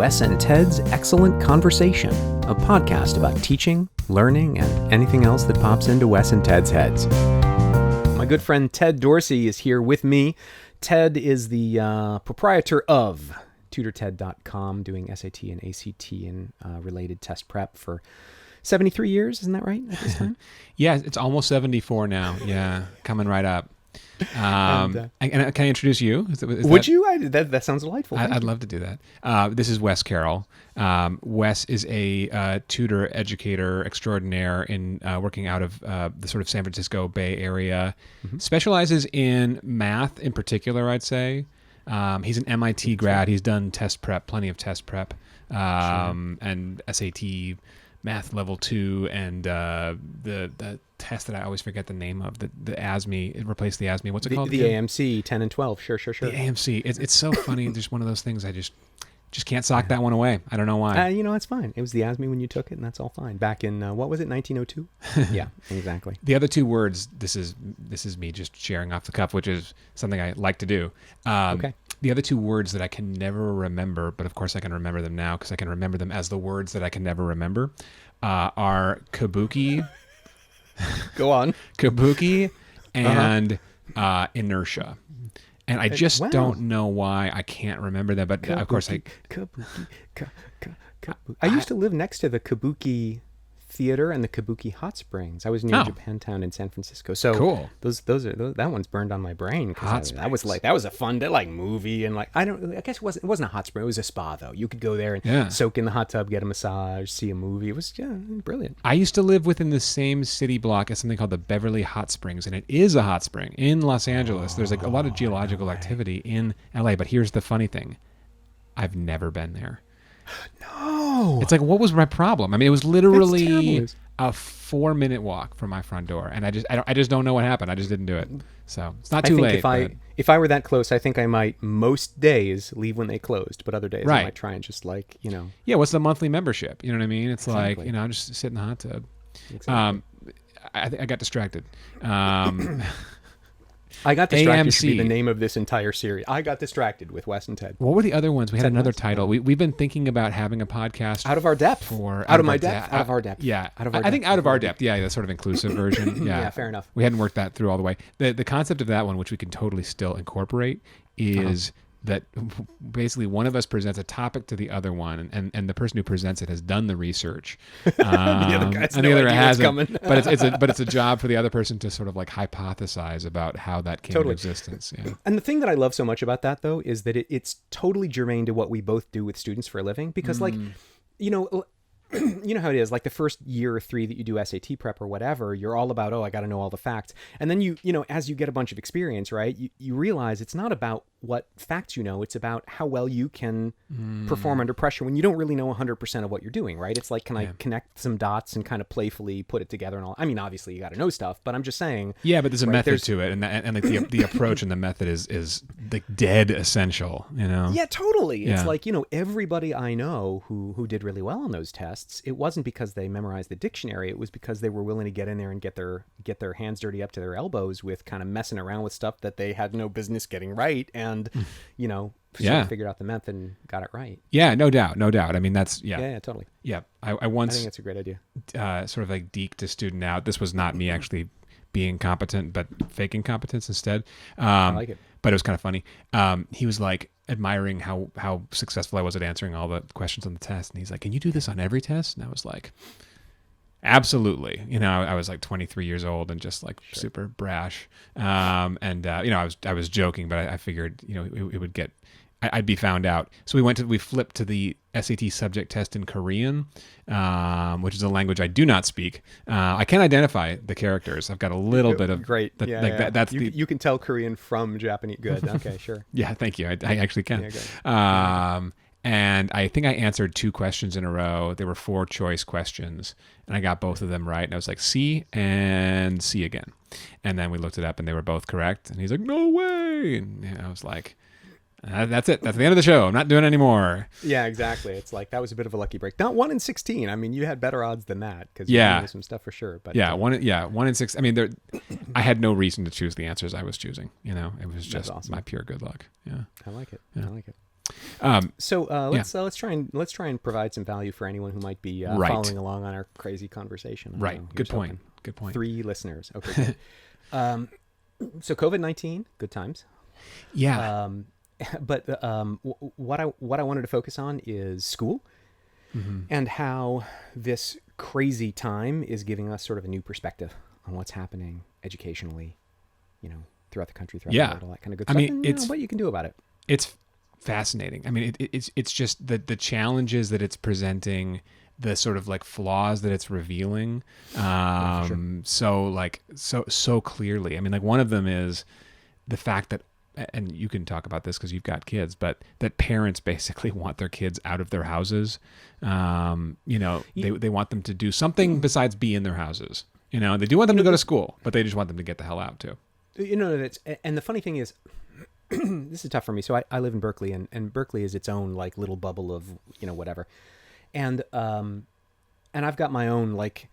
Wes and Ted's Excellent Conversation, a podcast about teaching, learning, and anything else that pops into Wes and Ted's heads. My good friend Ted Dorsey is here with me. Ted is the proprietor of TutorTed.com, doing SAT and ACT and related test prep for 73 years. Isn't that right at this time? Yeah, it's almost 74 now. Yeah, coming right up. And can I introduce you? Would you? That sounds delightful. I'd love to do that. This is Wes Carroll. Wes is a tutor educator extraordinaire in working out of the sort of San Francisco Bay Area. Mm-hmm. Specializes in math in particular, I'd say. He's an MIT grad. He's done test prep, plenty of test prep, and SAT math level 2, and the test that I always forget the name of, the ASME. It replaced the ASME. What's it called? The AMC 10 and 12. Sure. The AMC. It's so funny. Just one of those things I just can't sock that one away. I don't know why. It's fine. It was the ASME when you took it, and that's all fine. Back in, what was it, 1902? Yeah, exactly. The other two words, this is me just sharing off the cuff, which is something I like to do. Okay. The other two words that I can never remember, but of course I can remember them now because I can remember them as the words that I can never remember, are kabuki. Go on. Kabuki and inertia. And I just don't know why I can't remember that, but kabuki, of course Kabuki. I used to live next to the Kabuki Theater and the Kabuki Hot Springs. I was near Japantown in San Francisco. So cool. That one's burned on my brain. That was a fun movie, and I guess it wasn't a hot spring. It was a spa though. You could go there and soak in the hot tub, get a massage, see a movie. It was brilliant. I used to live within the same city block as something called the Beverly Hot Springs, and it is a hot spring in Los Angeles. There's a lot of geological activity in LA, but here's the funny thing. I've never been there. No. It's what was my problem? I mean, it was literally a 4-minute walk from my front door, and I just don't know what happened. I just didn't do it. So it's not too late. If I were that close, I think I might most days leave when they closed, but other days I might try and just Yeah, what's the monthly membership? You know what I mean? It's exactly. I'm just sitting in the hot tub. Exactly. I got distracted. I got distracted AMC. should be the name of this entire series. I got distracted with Wes and Ted. What were the other ones? We had another title. We've been thinking about having a podcast. Out of our depth. Out of our depth. Yeah. I think out of our depth. Yeah, the sort of inclusive version. Yeah. Yeah, fair enough. We hadn't worked that through all the way. The concept of that one, which we can totally still incorporate, is that basically one of us presents a topic to the other one, and the person who presents it has done the research. The other guy's and the other hasn't. Coming. but it's a job for the other person to sort of hypothesize about how that came into existence. Yeah. And the thing that I love so much about that though is that it's totally germane to what we both do with students for a living, because you know how it is, the first year or 3 that you do SAT prep or whatever, you're all about, I got to know all the facts. And then you as you get a bunch of experience, right, you realize it's not about what facts you know, it's about how well you can perform under pressure when you don't really know 100% of what you're doing, right? It's can I connect some dots and kind of playfully put it together and all. I mean, obviously you got to know stuff, but I'm just saying. Yeah, but there's a method to it, and the approach and the method is dead essential, Yeah, totally. Yeah. It's everybody I know who did really well on those tests, it wasn't because they memorized the dictionary, it was because they were willing to get in there and get their hands dirty up to their elbows with kind of messing around with stuff that they had no business getting right, and figured out the method and got it right. Yeah, no doubt. I mean, that's yeah, totally. Yeah, I once I think it's a great idea. Sort of deked a student out. This was not me actually being competent, but faking competence instead. I like it. But it was kind of funny. He was admiring how successful I was at answering all the questions on the test, and he's like, "Can you do this on every test?" And I was like, absolutely. I was 23 years old and just super brash. I was joking, but I figured, it would get, I'd be found out. So we flipped to the SAT subject test in Korean, which is a language I do not speak. I can identify the characters. I've got a little bit of great. That's you can tell Korean from Japanese. Good. Okay, sure. Yeah, thank you. I actually can. Yeah, good. And I think I answered 2 questions in a row. There were 4 choice questions, and I got both of them right. And I was like, C and C again. And then we looked it up, and they were both correct. And he's like, no way. And I was like, that's it. That's the end of the show. I'm not doing it anymore. Yeah, exactly. It's that was a bit of a lucky break. Not 1 in 16. I mean, you had better odds than that because you knew some stuff for sure. But 1 in 6. I mean, I had no reason to choose the answers I was choosing. It was just awesome. my pure good luck. Yeah, I like it. Yeah. I like it. So let's try and provide some value for anyone who might be Right. following along on our crazy conversation. I don't Right. know. Good Here's point. hoping. Good point. 3 listeners. Okay. Good. So COVID-19, good times. Yeah. But what I wanted to focus on is school and how this crazy time is giving us sort of a new perspective on what's happening educationally, throughout the country, throughout the world, all that kind of good I stuff. mean, and, it's what you can do about it. It's fascinating. I mean, it's just the challenges that it's presenting, the sort of like flaws that it's revealing, so clearly. I mean, like one of them is the fact that, and you can talk about this because you've got kids, but that parents basically want their kids out of their houses. They want them to do something besides be in their houses. They do want them to go to school, but they just want them to get the hell out too. And the funny thing is, this is tough for me. So I live in Berkeley, and Berkeley is its own like little bubble of whatever, and I've got my own like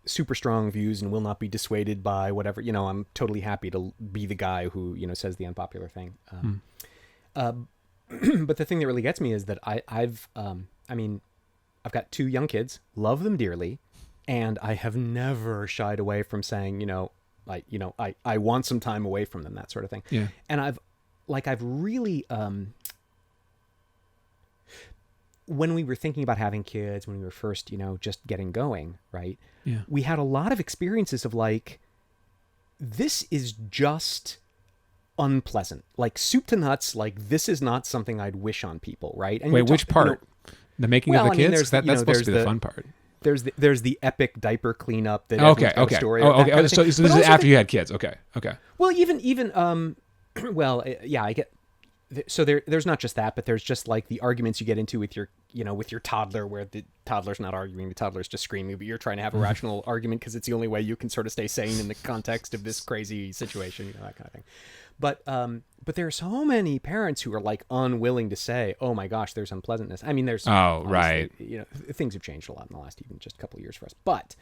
super strong views and will not be dissuaded by whatever. I'm totally happy to be the guy who says the unpopular thing. But the thing that really gets me is that I've got 2 young kids, love them dearly, and I have never shied away from saying I want some time away from them, that sort of thing. Yeah. And I've really, when we were thinking about having kids, when we were first, just getting going, right? Yeah. We had a lot of experiences of like, this is just unpleasant, like soup to nuts. Like this is not something I'd wish on people, right? And wait, which part? The making of the kids? That's supposed to be the fun part. There's the epic diaper cleanup that okay. story. So this is after you had kids. Okay. Well, even I get. So there's not just that, but there's just like the arguments you get into with your toddler, where the toddler's not arguing, the toddler's just screaming, but you're trying to have a rational argument because it's the only way you can sort of stay sane in the context of this crazy situation, that kind of thing. But there are so many parents who are like unwilling to say, "Oh my gosh, there's unpleasantness." I mean, there's right. Things have changed a lot in the last even just a couple of years for us, but.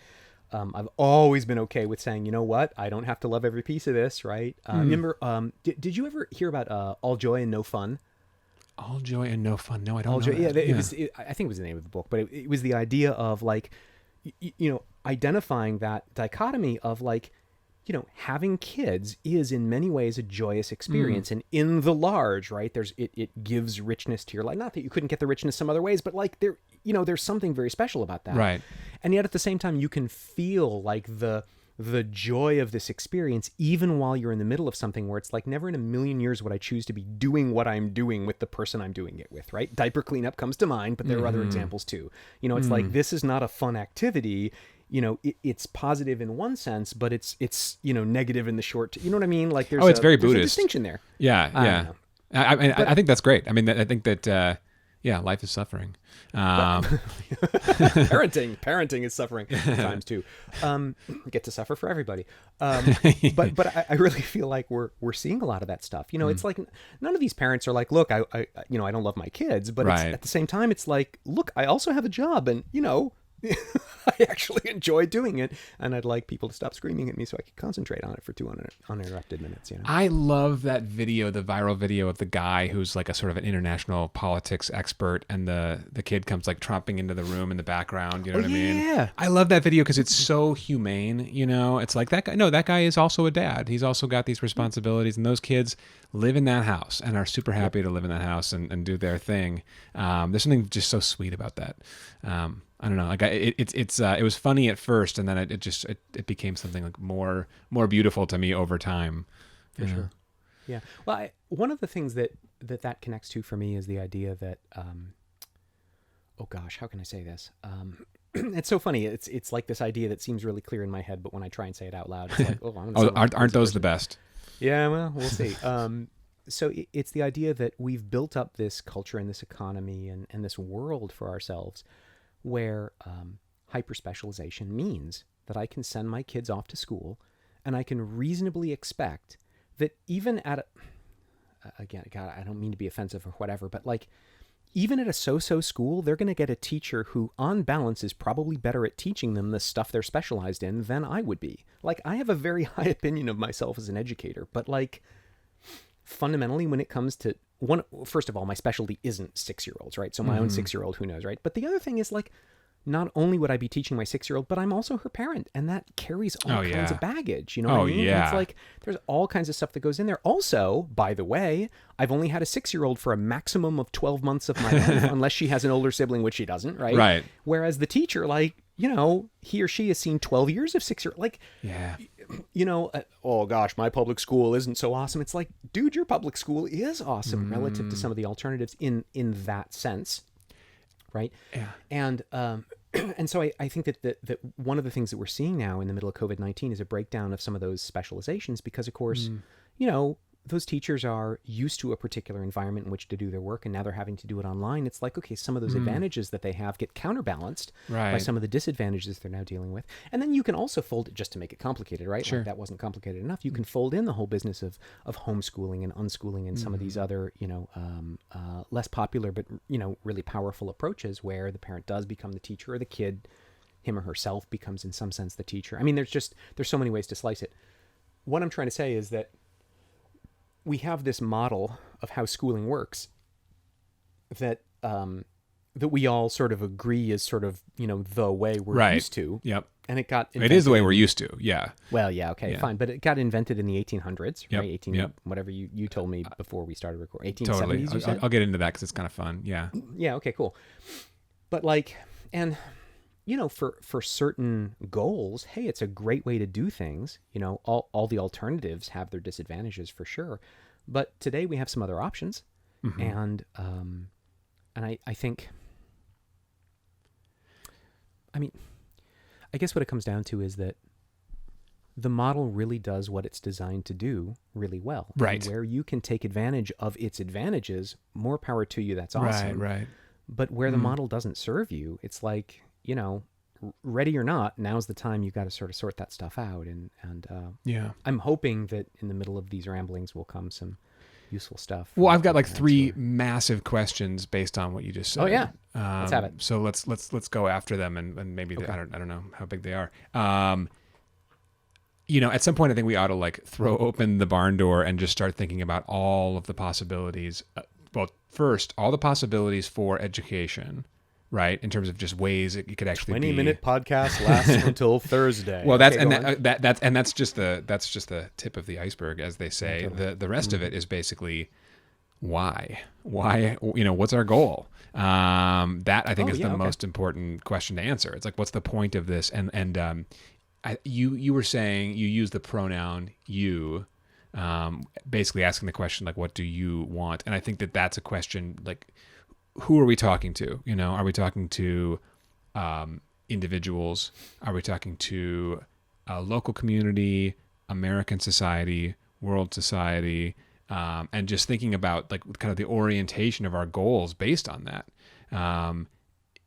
I've always been okay with saying, you know what, I don't have to love every piece of this, right? Remember, did you ever hear about All Joy and No Fun? All Joy and No Fun? No, I don't All know. Joy, That. I think it was the name of the book, but it was the idea of like, identifying that dichotomy of like, having kids is in many ways a joyous experience, and in the large, right? It gives richness to your life. Not that you couldn't get the richness some other ways, but like there's something very special about that, right? And yet at the same time, you can feel like the joy of this experience, even while you're in the middle of something where it's like, never in a million years would I choose to be doing what I'm doing with the person I'm doing it with, right? Diaper cleanup comes to mind, but there are other examples too. It's like, this is not a fun activity. It's positive in one sense, but it's negative in the short. You know what I mean? Like there's it's very there's Buddhist. a distinction there. Yeah. I think that's great. I mean, I think that life is suffering. Parenting is suffering times too. Get to suffer for everybody. But I really feel like we're seeing a lot of that stuff. It's like none of these parents are like, look, I don't love my kids, but right. At the same time, it's like, look, I also have a job, and I actually enjoy doing it, and I'd like people to stop screaming at me so I could concentrate on it for 2 uninterrupted minutes. I love that video, the viral video of the guy who's like a sort of an international politics expert, and the kid comes like tromping into the room in the background. You know what I mean? Yeah. I love that video because it's so humane. It's like that guy. No, that guy is also a dad. He's also got these responsibilities, and those kids live in that house and are super happy to live in that house and do their thing. There's something just so sweet about that. I don't know. Like it was funny at first, and then it became something like more beautiful to me over time. For sure. Yeah. Well, one of the things that connects to for me is the idea that, oh gosh, how can I say this? It's so funny. It's like this idea that seems really clear in my head, but when I try and say it out loud, it's like, aren't those the best? Yeah. Well, we'll see. So it's the idea that we've built up this culture and this economy and this world for ourselves, where hyperspecialization means that I can send my kids off to school, and I can reasonably expect that even at again, God, I don't mean to be offensive or whatever, but like even at a so-so school, they're going to get a teacher who, on balance, is probably better at teaching them the stuff they're specialized in than I would be. Like, I have a very high opinion of myself as an educator, but like fundamentally, when it comes to first of all, my specialty isn't 6-year-olds, right? So my own 6-year-old, who knows, right? But the other thing is like, not only would I be teaching my 6-year-old, but I'm also her parent, and that carries all kinds of baggage. You know what I mean? And it's like there's all kinds of stuff that goes in there. Also, by the way, I've only had a 6-year-old for a maximum of 12 months of my life, unless she has an older sibling, which she doesn't, right? Right. Whereas the teacher, like, you know, he or she has seen 12 years of 6-year, like, you know, oh gosh, my public school isn't so awesome. It's like, dude, your public school is awesome relative to some of the alternatives in that sense. Right. Yeah. And so I think that one of the things that we're seeing now in the middle of COVID-19 is a breakdown of some of those specializations, because of course, you know, those teachers are used to a particular environment in which to do their work, and now they're having to do it online. It's like, okay, some of those advantages that they have get counterbalanced by some of the disadvantages they're now dealing with. And then you can also fold it, just to make it complicated, right? Sure. Like that wasn't complicated enough. You can fold in the whole business of homeschooling and unschooling and some of these other, you know, less popular but, you know, really powerful approaches where the parent does become the teacher, or the kid, him or herself, becomes in some sense the teacher. I mean, there's so many ways to slice it. What I'm trying to say is that we have this model of how schooling works that that we all sort of agree is sort of, you know, the way we're used to. Yep. And it is the way we're used to. Yeah. Well, yeah. Okay, fine. But it got invented in the 1800s, Yep. right? Whatever you told me before we started recording. 1870s, Totally. you said? I'll get into that because it's kind of fun. Yeah. Yeah. Okay, cool. But like, and you know, for certain goals, hey, it's a great way to do things. You know, all the alternatives have their disadvantages for sure. But today we have some other options. And I think, I mean, I guess what it comes down to is that the model really does what it's designed to do really well. Right. And where you can take advantage of its advantages, more power to you. That's awesome. Right. But where the model doesn't serve you, it's like, you know, ready or not, now's the time you got to sort of sort that stuff out. And I'm hoping that in the middle of these ramblings will come some useful stuff. Well, I've got like 3 massive questions based on what you just said. Oh yeah, let's have it. So let's go after them, and maybe I don't know how big they are. You know, at some point, I think we ought to like throw open the barn door and just start thinking about all of the possibilities. Well, first, all the possibilities for education, right? In terms of just ways it could actually 20-minute podcast lasts until Thursday. Well, that's just the tip of the iceberg, as they say. Okay. The rest of it is basically why, you know, what's our goal? That I think is the most important question to answer. It's like, what's the point of this? And you were saying you use the pronoun you, basically asking the question like, what do you want? And I think that's a question like, who are we talking to? You know, are we talking to individuals? Are we talking to a local community, American society, world society? And just thinking about like kind of the orientation of our goals based on that.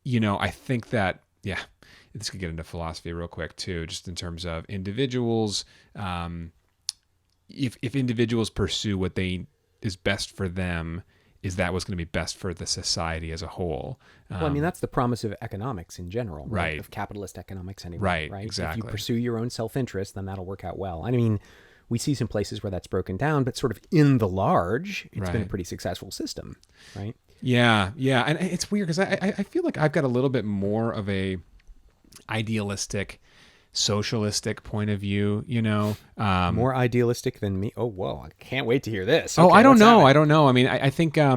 You know, I think that, this could get into philosophy real quick too, just in terms of individuals. If individuals pursue what is best for them, is that what's going to be best for the society as a whole? Well, I mean, that's the promise of economics in general, right? Of capitalist economics anyway, right? Exactly. If you pursue your own self-interest, then that'll work out well. I mean, we see some places where that's broken down, but sort of in the large, it's been a pretty successful system, right? Yeah. And it's weird because I feel like I've got a little bit more of a idealistic, socialistic point of view, you know, more idealistic than me. Oh, whoa. I can't wait to hear this. Okay, I don't know. I mean, I think, I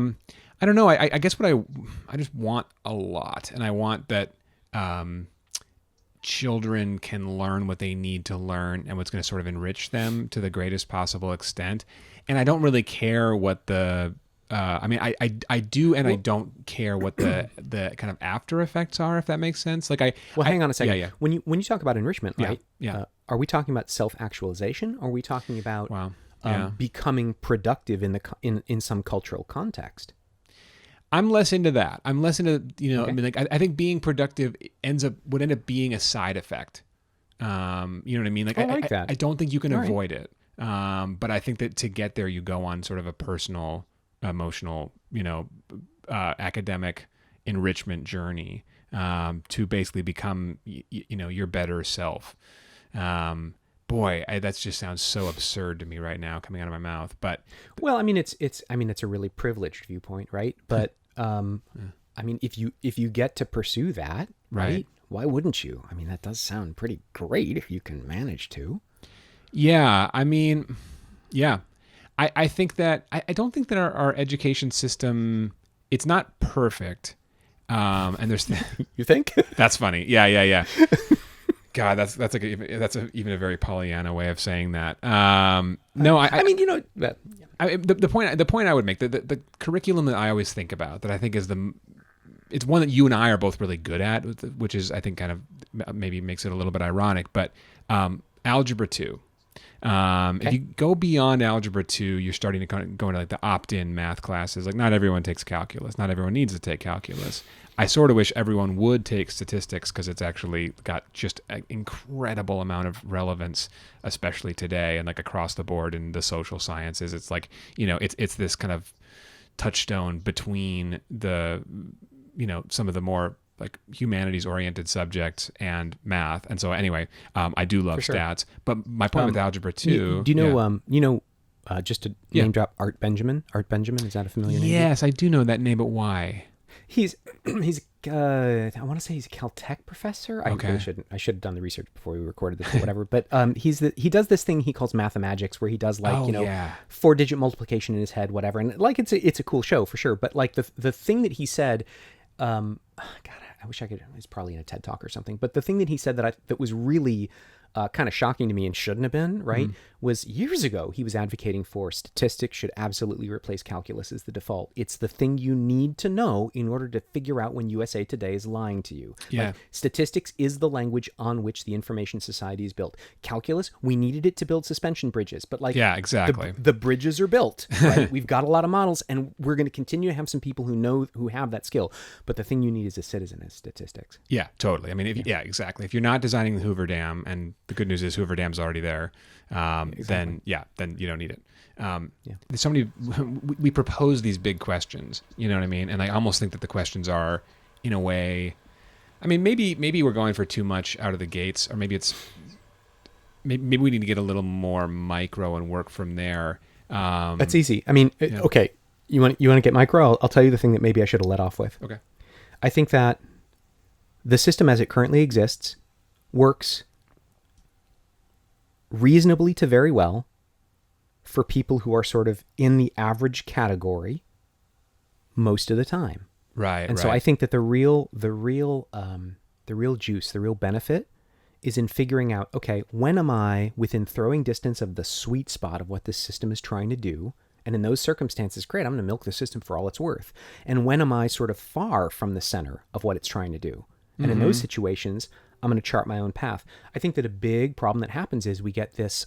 don't know. I guess what I just want a lot, and I want that, children can learn what they need to learn and what's going to sort of enrich them to the greatest possible extent. And I don't really care what the, I mean, I do, and I don't care what the kind of after effects are, if that makes sense. Like hang on a second. Yeah. When you talk about enrichment, right? Yeah. Are we talking about self-actualization, or are we talking about becoming productive in some cultural context? I'm less into that. I'm less into, you know, I mean, like I think being productive would end up being a side effect. You know what I mean? Like I don't think you can avoid it. But I think that to get there, you go on sort of a personal, emotional, you know, academic enrichment journey to basically become, you know, your better self. boy, that just sounds so absurd to me right now coming out of my mouth. But Well, I mean, it's a really privileged viewpoint, right? But I mean, if you get to pursue that, right? Why wouldn't you? I mean, that does sound pretty great if you can manage to. yeah, I mean, yeah, I think that I don't think that our education system, it's not perfect. And there's You think? that's funny. Yeah. God, that's even a very Pollyanna way of saying that. No, I mean, you know, the point I would make, the curriculum that I always think about, that I think is it's one that you and I are both really good at, which is, I think, kind of maybe makes it a little bit ironic, but Algebra 2. If you go beyond Algebra 2, you're starting to kind of go into like the opt-in math classes. Like, not everyone takes calculus. Not everyone needs to take calculus. I sort of wish everyone would take statistics, because it's actually got just an incredible amount of relevance, especially today and like across the board in the social sciences. It's like, you know, it's this kind of touchstone between the, you know, some of the more like humanities oriented subjects and math. And so anyway, I do love stats, but my point with Algebra 2. Do you know, just to name drop Art Benjamin? Art Benjamin, is that a familiar name? Yes, I do know that name, but why? He's I want to say he's a Caltech professor. Okay. I should have done the research before we recorded this or whatever. But he does this thing he calls Mathemagics, where he does like 4-digit multiplication in his head, whatever. And like it's a cool show for sure. But like the thing that he said, God, I wish I could. It's probably in a TED Talk or something. But the thing that he said that was really kind of shocking to me and shouldn't have been, right, was years ago he was advocating for statistics should absolutely replace calculus as the default. It's the thing you need to know in order to figure out when USA Today is lying to you. Yeah. Like, statistics is the language on which the information society is built. Calculus, we needed it to build suspension bridges, but like, yeah, exactly. The bridges are built, right? We've got a lot of models, and we're going to continue to have some people who have that skill. But the thing you need as a citizen is statistics. Yeah, totally. I mean, exactly. If you're not designing the Hoover Dam, and the good news is Hoover Dam's already there, then you don't need it. There's so many, we propose these big questions, you know what I mean? And I almost think that the questions are, in a way, I mean, maybe we're going for too much out of the gates, or maybe maybe we need to get a little more micro and work from there. That's easy. I mean, okay, you want to get micro? I'll tell you the thing that maybe I should have let off with. Okay. I think that the system as it currently exists works reasonably to very well for people who are sort of in the average category most of the time. Right. And so I think that the real juice, the real benefit is in figuring out, okay, when am I within throwing distance of the sweet spot of what this system is trying to do? And in those circumstances, great, I'm going to milk the system for all it's worth. And when am I sort of far from the center of what it's trying to do? And in those situations, I'm going to chart my own path. I think that a big problem that happens is we get this,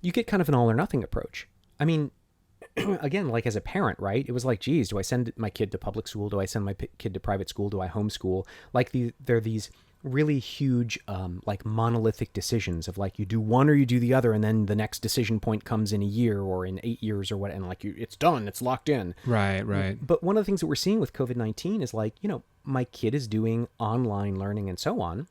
you get kind of an all or nothing approach. I mean, again, like as a parent, right? It was like, geez, do I send my kid to public school? Do I send my kid to private school? Do I homeschool? Like there are these really huge, like monolithic decisions of like, you do one or you do the other. And then the next decision point comes in a year or in 8 years or what. And like, it's done, it's locked in. Right. But one of the things that we're seeing with COVID-19 is like, you know, my kid is doing online learning and so on.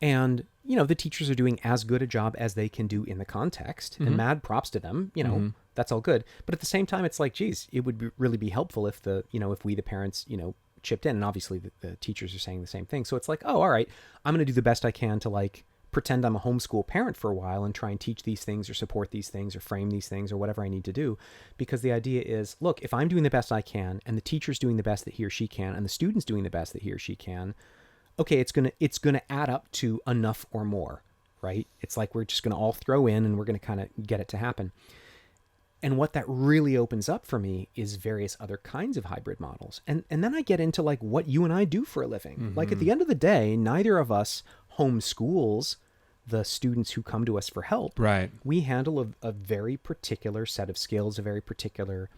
And, you know, the teachers are doing as good a job as they can do in the context, and mad props to them, you know, that's all good. But at the same time, it's like, geez, it would really be helpful if if we, the parents, you know, chipped in. And obviously the teachers are saying the same thing. So it's like, oh, all right, I'm going to do the best I can to like pretend I'm a homeschool parent for a while and try and teach these things or support these things or frame these things or whatever I need to do. Because the idea is, look, if I'm doing the best I can and the teacher's doing the best that he or she can and the student's doing the best that he or she can, okay, it's gonna add up to enough or more, right? It's like we're just gonna all throw in and we're gonna kind of get it to happen. And what that really opens up for me is various other kinds of hybrid models. And then I get into like what you and I do for a living. Like at the end of the day, neither of us homeschools the students who come to us for help. Right. We handle a very particular set of skills, a very particular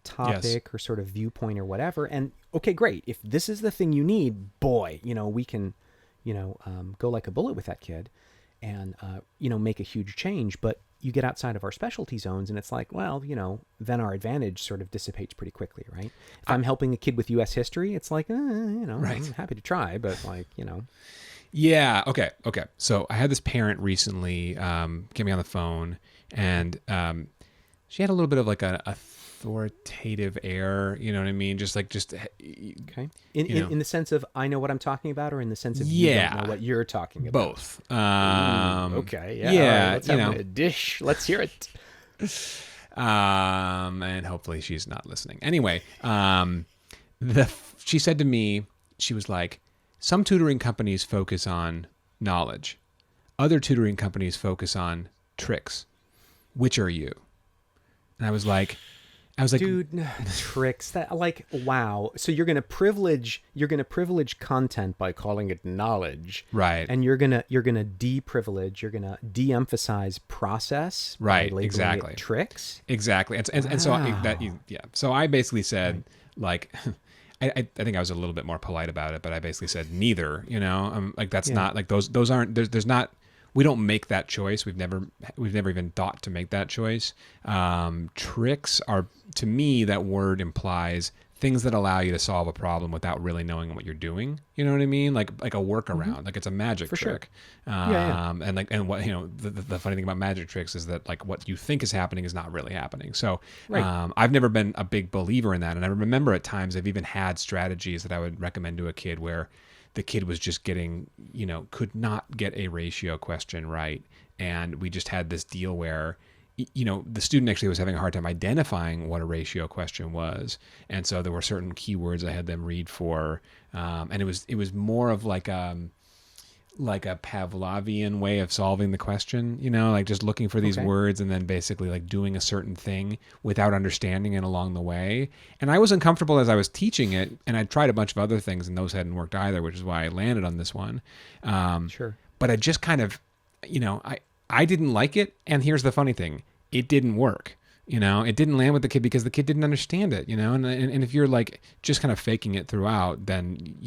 topic or sort of viewpoint or whatever. And okay, great. If this is the thing you need, boy, you know, we can, you know, go like a bullet with that kid and, you know, make a huge change. But you get outside of our specialty zones and it's like, well, you know, then our advantage sort of dissipates pretty quickly, right? If I'm helping a kid with U.S. history, it's like, you know, I'm happy to try, but like, you know. Yeah. Okay. Okay. So I had this parent recently get me on the phone, and she had a little bit of like an authoritative air. You know what I mean? Okay. You know, In the sense of I know what I'm talking about, or in the sense of you don't yeah, know what you're talking about? both. Ooh, okay. Yeah. All right. Yeah. Let's have a dish. Let's hear it. And hopefully she's not listening. Anyway, she said to me, she was like, some tutoring companies focus on knowledge. Other tutoring companies focus on tricks. Which are you? And I was like, Dude, tricks that like wow. So you're gonna privilege content by calling it knowledge, right. and you're gonna deprivilege, you're gonna de-emphasize process, by Right, labeling exactly. it tricks. Exactly. And so yeah. So I basically said like, I think I was a little bit more polite about it, but I basically said neither, like that's not like those aren't, there's not, we don't make that choice. We've never even thought to make that choice. Tricks are, to me, that word implies things that allow you to solve a problem without really knowing what you're doing. You know what I mean? Like a workaround, like it's a magic trick. Sure. Yeah. And what, the funny thing about magic tricks is that like what you think is happening is not really happening. So, Right. I've never been a big believer in that. And I remember at times I've even had strategies that I would recommend to a kid where the kid was just getting, could not get a ratio question right. And we just had this deal where, the student actually was having a hard time identifying what a ratio question was. And so there were certain keywords I had them read for. And it was more of like a Pavlovian way of solving the question, like just looking for these words and then basically like doing a certain thing without understanding it along the way. And I was uncomfortable as I was teaching it, and I tried a bunch of other things and those hadn't worked either, which is why I landed on this one. Sure. But I just kind of, I didn't like it. And here's the funny thing. It didn't work. It didn't land with the kid because the kid didn't understand it, and if you're like just kind of faking it throughout, then,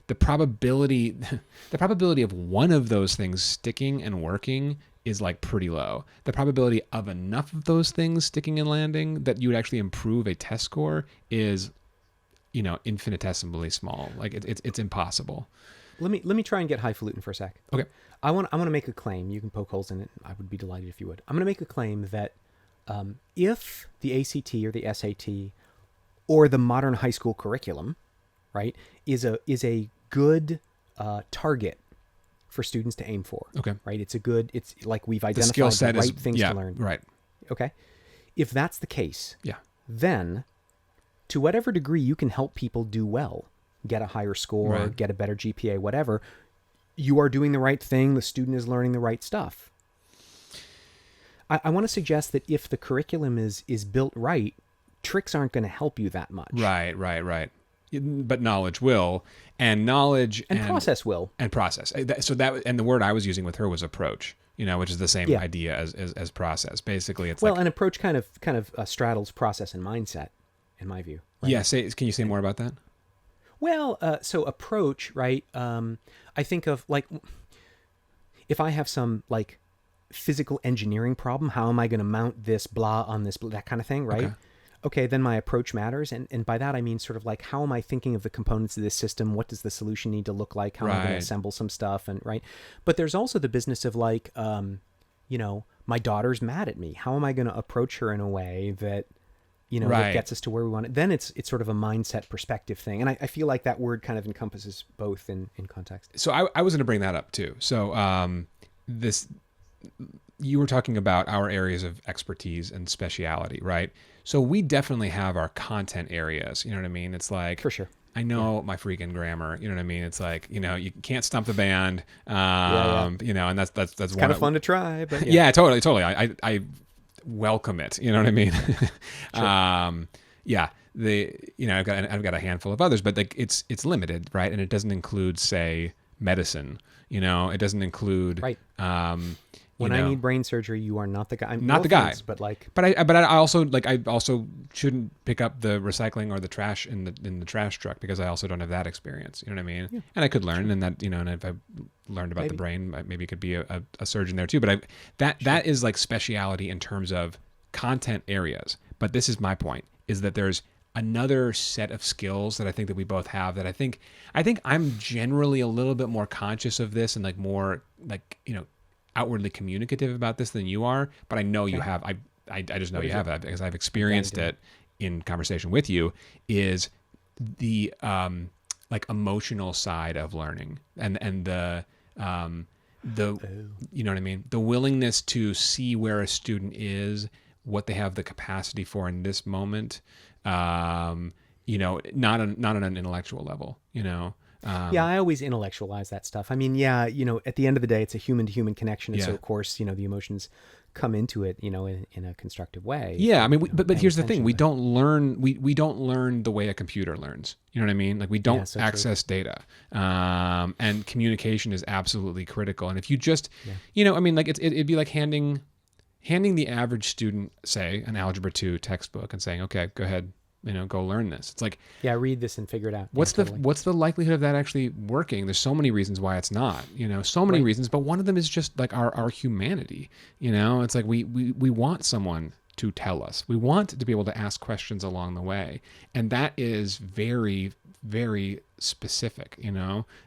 the probability of one of those things sticking and working is like pretty low. The probability of enough of those things sticking and landing that you would actually improve a test score is, infinitesimally small. Like it's impossible. Let me try and get highfalutin for a sec. Okay. I want to make a claim. You can poke holes in it. I would be delighted if you would. I'm going to make a claim that if the ACT or the SAT or the modern high school curriculum, right, is a good target for students to aim for. Okay. Right. It's like we've identified the skill set the right things to learn. Right. Okay. If that's the case, Yeah. then to whatever degree you can help people do well, get a higher score, Right. get a better GPA, whatever, you are doing the right thing. The student is learning the right stuff. I want to suggest that if the curriculum is built right, tricks aren't going to help you that much. Right. But knowledge will, and knowledge and process will, and process. So that, and the word I was using with her was approach. Which is the same idea as process. Basically, it's an approach kind of straddles process and mindset, in my view. Right? Yeah. Can you say more about that? Well, so approach, right? I think of like, if I have some like physical engineering problem, how am I going to mount this blah on this, that kind of thing, right? Okay, then my approach matters. And by that, I mean sort of like, how am I thinking of the components of this system? What does the solution need to look like? How am I going to assemble some stuff? And right. But there's also the business of like, my daughter's mad at me. How am I going to approach her in a way that, that gets us to where we want it? Then it's sort of a mindset perspective thing. And I feel like that word kind of encompasses both in context. So I was going to bring that up too. So you were talking about our areas of expertise and speciality, right? So we definitely have our content areas. You know what I mean? It's like, for sure, I know my freaking grammar. You know what I mean? It's like, you can't stump the band. And that's it's kind of fun to try, but totally. I welcome it. You know what I mean? Sure. I've got a handful of others, but like it's limited, right? And it doesn't include, say, medicine. It doesn't include right. When I need brain surgery, you are not the guy. Not the guy. But I also shouldn't pick up the recycling or the trash in the trash truck because I also don't have that experience. You know what I mean? Yeah. And I could learn, and that and if I learned about the brain, maybe it could be a surgeon there too. But that is like speciality in terms of content areas. But this is my point: is that there's another set of skills that I think that we both have that I think I'm generally a little bit more conscious of this and like more like, outwardly communicative about this than you are, but I know you have, I just know you have it because I've experienced it in conversation with you, is the like emotional side of learning and the you know what I mean? The willingness to see where a student is, what they have the capacity for in this moment, not on an intellectual level, Yeah, I always intellectualize that stuff. I mean, yeah, at the end of the day, it's a human-to-human connection, and so of course, the emotions come into it, in a constructive way. Yeah, I mean, but here's the thing: we don't learn the way a computer learns. You know what I mean? Like we don't access data, and communication is absolutely critical. And if you just, I mean, like it'd be like handing the average student, say, an Algebra 2 textbook and saying, okay, go ahead. Go learn this. It's like, read this and figure it out. What's the likelihood of that actually working? There's so many reasons why it's not, so many reasons, but one of them is just like our humanity, it's like we want someone to tell us, we want to be able to ask questions along the way. And that is very, very specific, and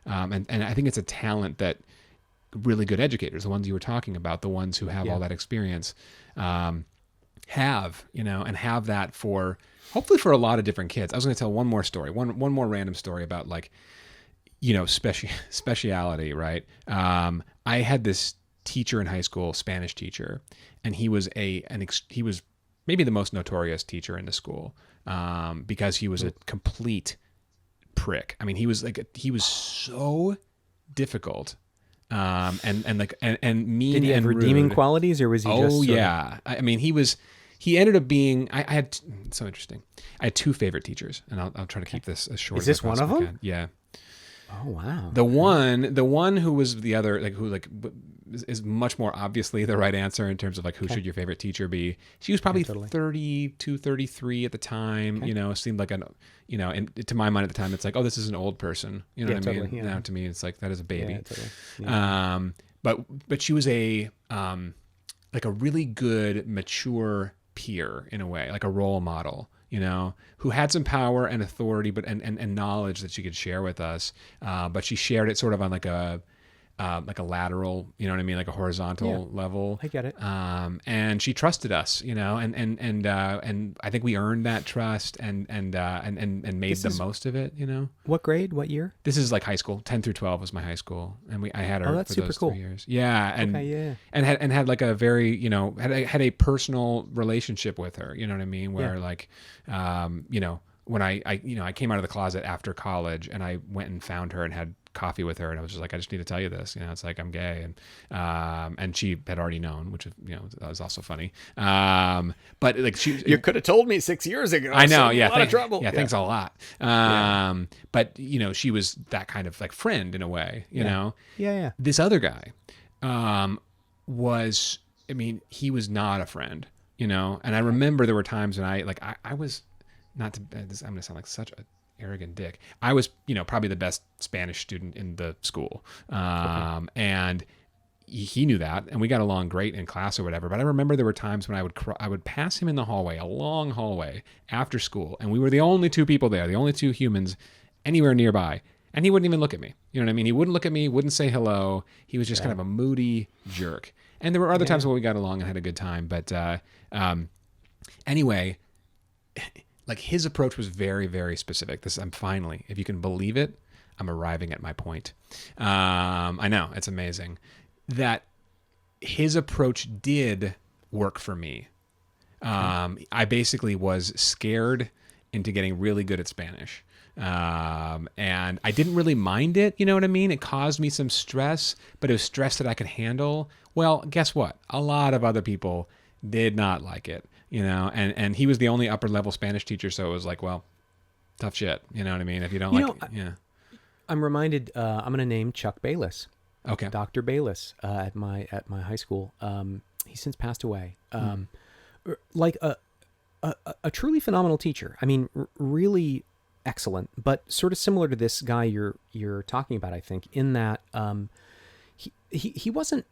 I think it's a talent that really good educators, the ones you were talking about, the ones who have all that experience, have, and have that for, hopefully for a lot of different kids. I was going to tell one more story, one more random story about like, speciality, right? I had this teacher in high school, Spanish teacher, and he was he was maybe the most notorious teacher in the school, because he was a complete prick. I mean, he was so difficult. And mean. Did he have and redeeming rude. qualities, or was he just? Oh yeah, I mean, he ended up being. I had it's so interesting. I had two favorite teachers, and I'll try to keep this as short. Is this one of them? Can. Yeah. Oh wow. The one who was the other, like who like is much more obviously the right answer in terms of like who should your favorite teacher be. She was probably 32, 33 at the time. Seemed like and to my mind at the time, it's like, oh, this is an old person. You know what I mean? Yeah. Now to me, it's like that is a baby. Yeah, totally. Yeah. But she was a like a really good, mature peer in a way, like a role model, who had some power and authority, but and knowledge that she could share with us. But she shared it sort of on like a lateral, like a horizontal level. I get it. And she trusted us, and I think we earned that trust and made the most of it, What grade? What year? This is like high school. 10 through 12 was my high school, and I had her that's for super those cool. 3 years. Yeah, and Okay, had like a very had a personal relationship with her. You know what I mean? Where like when I came out of the closet after college and I went and found her and had coffee with her, and I was just like, I just need to tell you this, it's like I'm gay, and she had already known, which that was also funny. But like you could have told me 6 years ago. I know, a lot of trouble. Yeah, thanks a lot. But she was that kind of like friend in a way, you know. Yeah. This other guy, was, I mean, he was not a friend, and I remember there were times when I was not to. I'm gonna sound like such a arrogant dick. I was, probably the best Spanish student in the school. And he knew that, and we got along great in class or whatever. But I remember there were times when I would pass him in the hallway, a long hallway after school. And we were the only two people there, the only two humans anywhere nearby. And he wouldn't even look at me. You know what I mean? He wouldn't look at me, wouldn't say hello. He was just kind of a moody jerk. And there were other times where we got along and had a good time. But anyway, like his approach was very, very specific. I'm finally, if you can believe it, I'm arriving at my point. I know, it's amazing that his approach did work for me. I basically was scared into getting really good at Spanish. And I didn't really mind it. You know what I mean? It caused me some stress, but it was stress that I could handle. Well, guess what? A lot of other people did not like it. And he was the only upper level Spanish teacher. So it was like, well, tough shit. You know what I mean? If you don't I'm reminded, I'm going to name Chuck Bayless. Okay. Dr. Bayless, at my high school. He's since passed away. Like a truly phenomenal teacher. I mean, really excellent, but sort of similar to this guy you're talking about, I think, in that, he wasn't,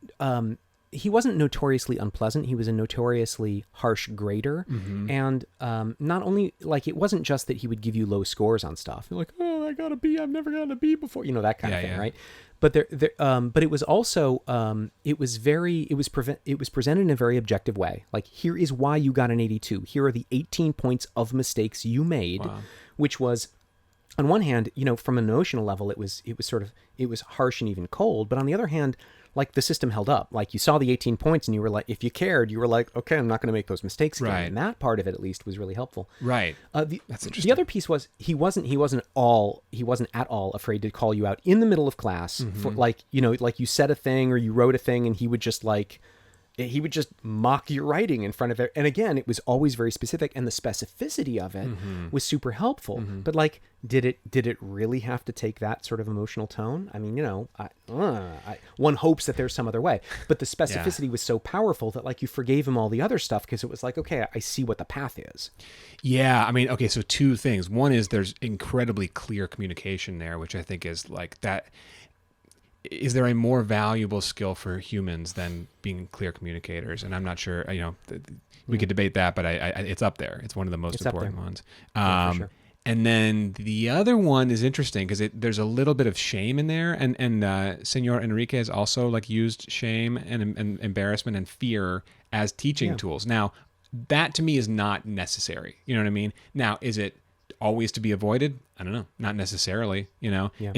he wasn't notoriously unpleasant. He was a notoriously harsh grader. And not only, like, it wasn't just that he would give you low scores on stuff. You're like, oh, I got a B. I've never gotten a B before. You know, that kind of thing, right? But but it was also, it was presented in a very objective way. Like, here is why you got an 82. Here are the 18 points of mistakes you made, which was, on one hand, you know, from an emotional level, it was harsh and even cold. But on the other hand, like, the system held up. Like, you saw the 18 points and you were like, if you cared, you were like, okay, I'm not going to make those mistakes again. Right. And that part of it, at least, was really helpful. Right. That's interesting. The other piece was he wasn't at all afraid to call you out in the middle of class for, like, you know, like you said a thing or you wrote a thing and he would just mock your writing in front of it. And again, it was always very specific, and the specificity of it was super helpful. But, like, did it really have to take that sort of emotional tone? I mean, you know, one hopes that there's some other way, but the specificity was so powerful that, like, you forgave him all the other stuff because it was like, okay, I see what the path is. Yeah. I mean, okay. So two things. One is there's incredibly clear communication there, which I think is like that. Is there a more valuable skill for humans than being clear communicators? And I'm not sure, you know, we could debate that, but it's up there. It's one of the most important ones. For sure. And then the other one is interesting because there's a little bit of shame in there. And Senor Enriquez also, like, used shame and embarrassment and fear as teaching tools. Now, that to me is not necessary. You know what I mean? Now, is it always to be avoided? I don't know. Not necessarily, you know. Yeah.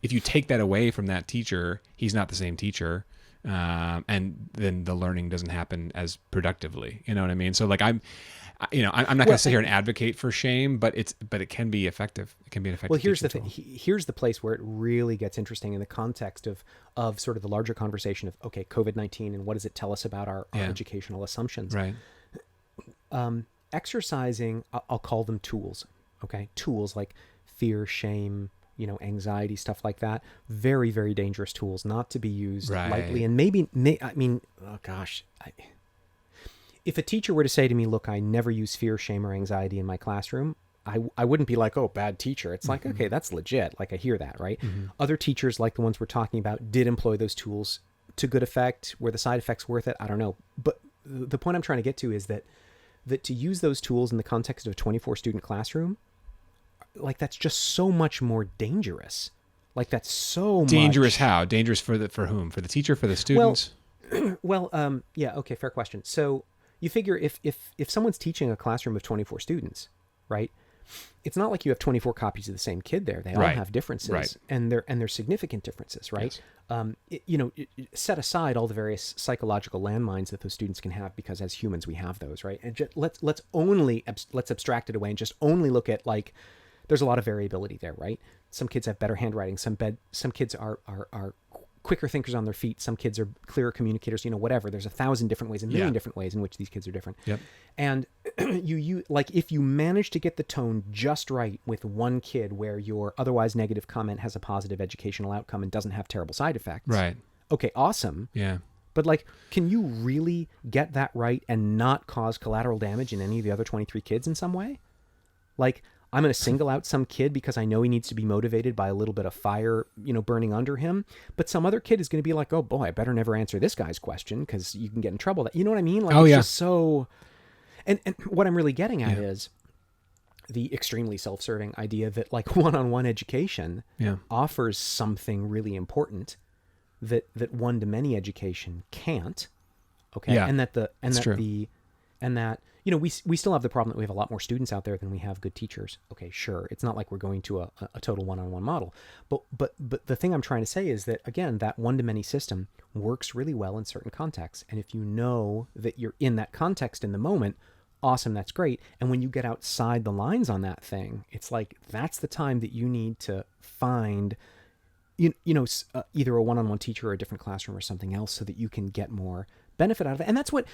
If you take that away from that teacher, he's not the same teacher, and then the learning doesn't happen as productively. You know what I mean? So, like, I'm not going to sit here and advocate for shame, but it can be effective. It can be an effective. Well, here's the tool. thing. Here's the place where it really gets interesting in the context of sort of the larger conversation of, okay, COVID-19 and what does it tell us about our educational assumptions? Right. Exercising, I'll call them tools. Okay, tools like fear, shame, you know, anxiety, stuff like that. Very, very dangerous tools, not to be used lightly. And if a teacher were to say to me, look, I never use fear, shame, or anxiety in my classroom, I wouldn't be like, oh, bad teacher. It's like, okay, that's legit. Like, I hear that, right? Other teachers, like the ones we're talking about, did employ those tools to good effect. Were the side effects worth it? I don't know. But the point I'm trying to get to is that to use those tools in the context of a 24-student classroom, like, that's just so much more dangerous. Like, that's so dangerous. much... How dangerous for whom? For the teacher? For the students? Well, yeah. Okay. Fair question. So you figure if someone's teaching a classroom of 24 students, right? It's not like you have 24 copies of the same kid there. They all have differences, and they're significant differences, right? Yes. Set aside all the various psychological landmines that those students can have, because as humans we have those, right? And let's abstract it away and just only look at, like, there's a lot of variability there, right? Some kids have better handwriting. Some kids are quicker thinkers on their feet. Some kids are clearer communicators, you know, whatever. There's 1,000 different ways, a million different ways in which these kids are different. Yep. And you like, if you manage to get the tone just right with one kid where your otherwise negative comment has a positive educational outcome and doesn't have terrible side effects. Right. Okay, awesome. Yeah. But, like, can you really get that right and not cause collateral damage in any of the other 23 kids in some way? Like, I'm going to single out some kid because I know he needs to be motivated by a little bit of fire, you know, burning under him. But some other kid is going to be like, oh boy, I better never answer this guy's question because you can get in trouble. You know what I mean? Like, it's just so... And what I'm really getting at is the extremely self-serving idea that, like, one-on-one education offers something really important that one-to-many education can't. Okay. Yeah. And that you know, we still have the problem that we have a lot more students out there than we have good teachers. Okay, sure. It's not like we're going to a total one-on-one model. But the thing I'm trying to say is that, again, that one-to-many system works really well in certain contexts. And if you know that you're in that context in the moment, awesome, that's great. And when you get outside the lines on that thing, it's like, that's the time that you need to find, either a one-on-one teacher or a different classroom or something else so that you can get more benefit out of it. And that's what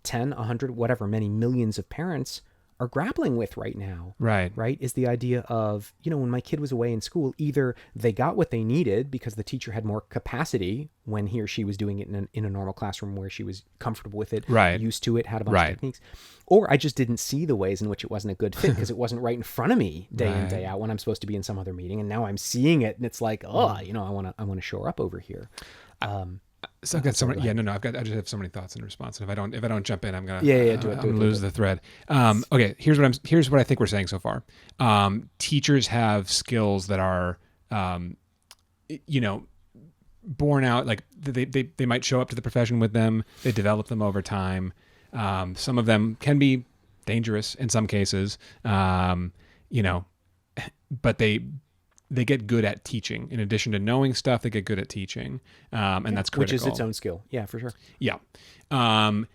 10, 100, whatever, many millions of parents are grappling with right now. Right. Is the idea of, when my kid was away in school, either they got what they needed because the teacher had more capacity when he or she was doing it in a normal classroom where she was comfortable with it, used to it, had a bunch of techniques, or I just didn't see the ways in which it wasn't a good fit because it wasn't right in front of me day in, day out when I'm supposed to be in some other meeting. And now I'm seeing it and it's like, I want to shore up over here. So I've got so many. Yeah, no. I just have so many thoughts in response, and if I don't jump in, I'm gonna do it. lose the thread. Okay, here's what I think we're saying so far. Teachers have skills that are, born out. Like they might show up to the profession with them. They develop them over time. Some of them can be dangerous in some cases. But they get good at teaching. In addition to knowing stuff, they get good at teaching. And that's critical. Which is its own skill. Yeah, for sure. Yeah. On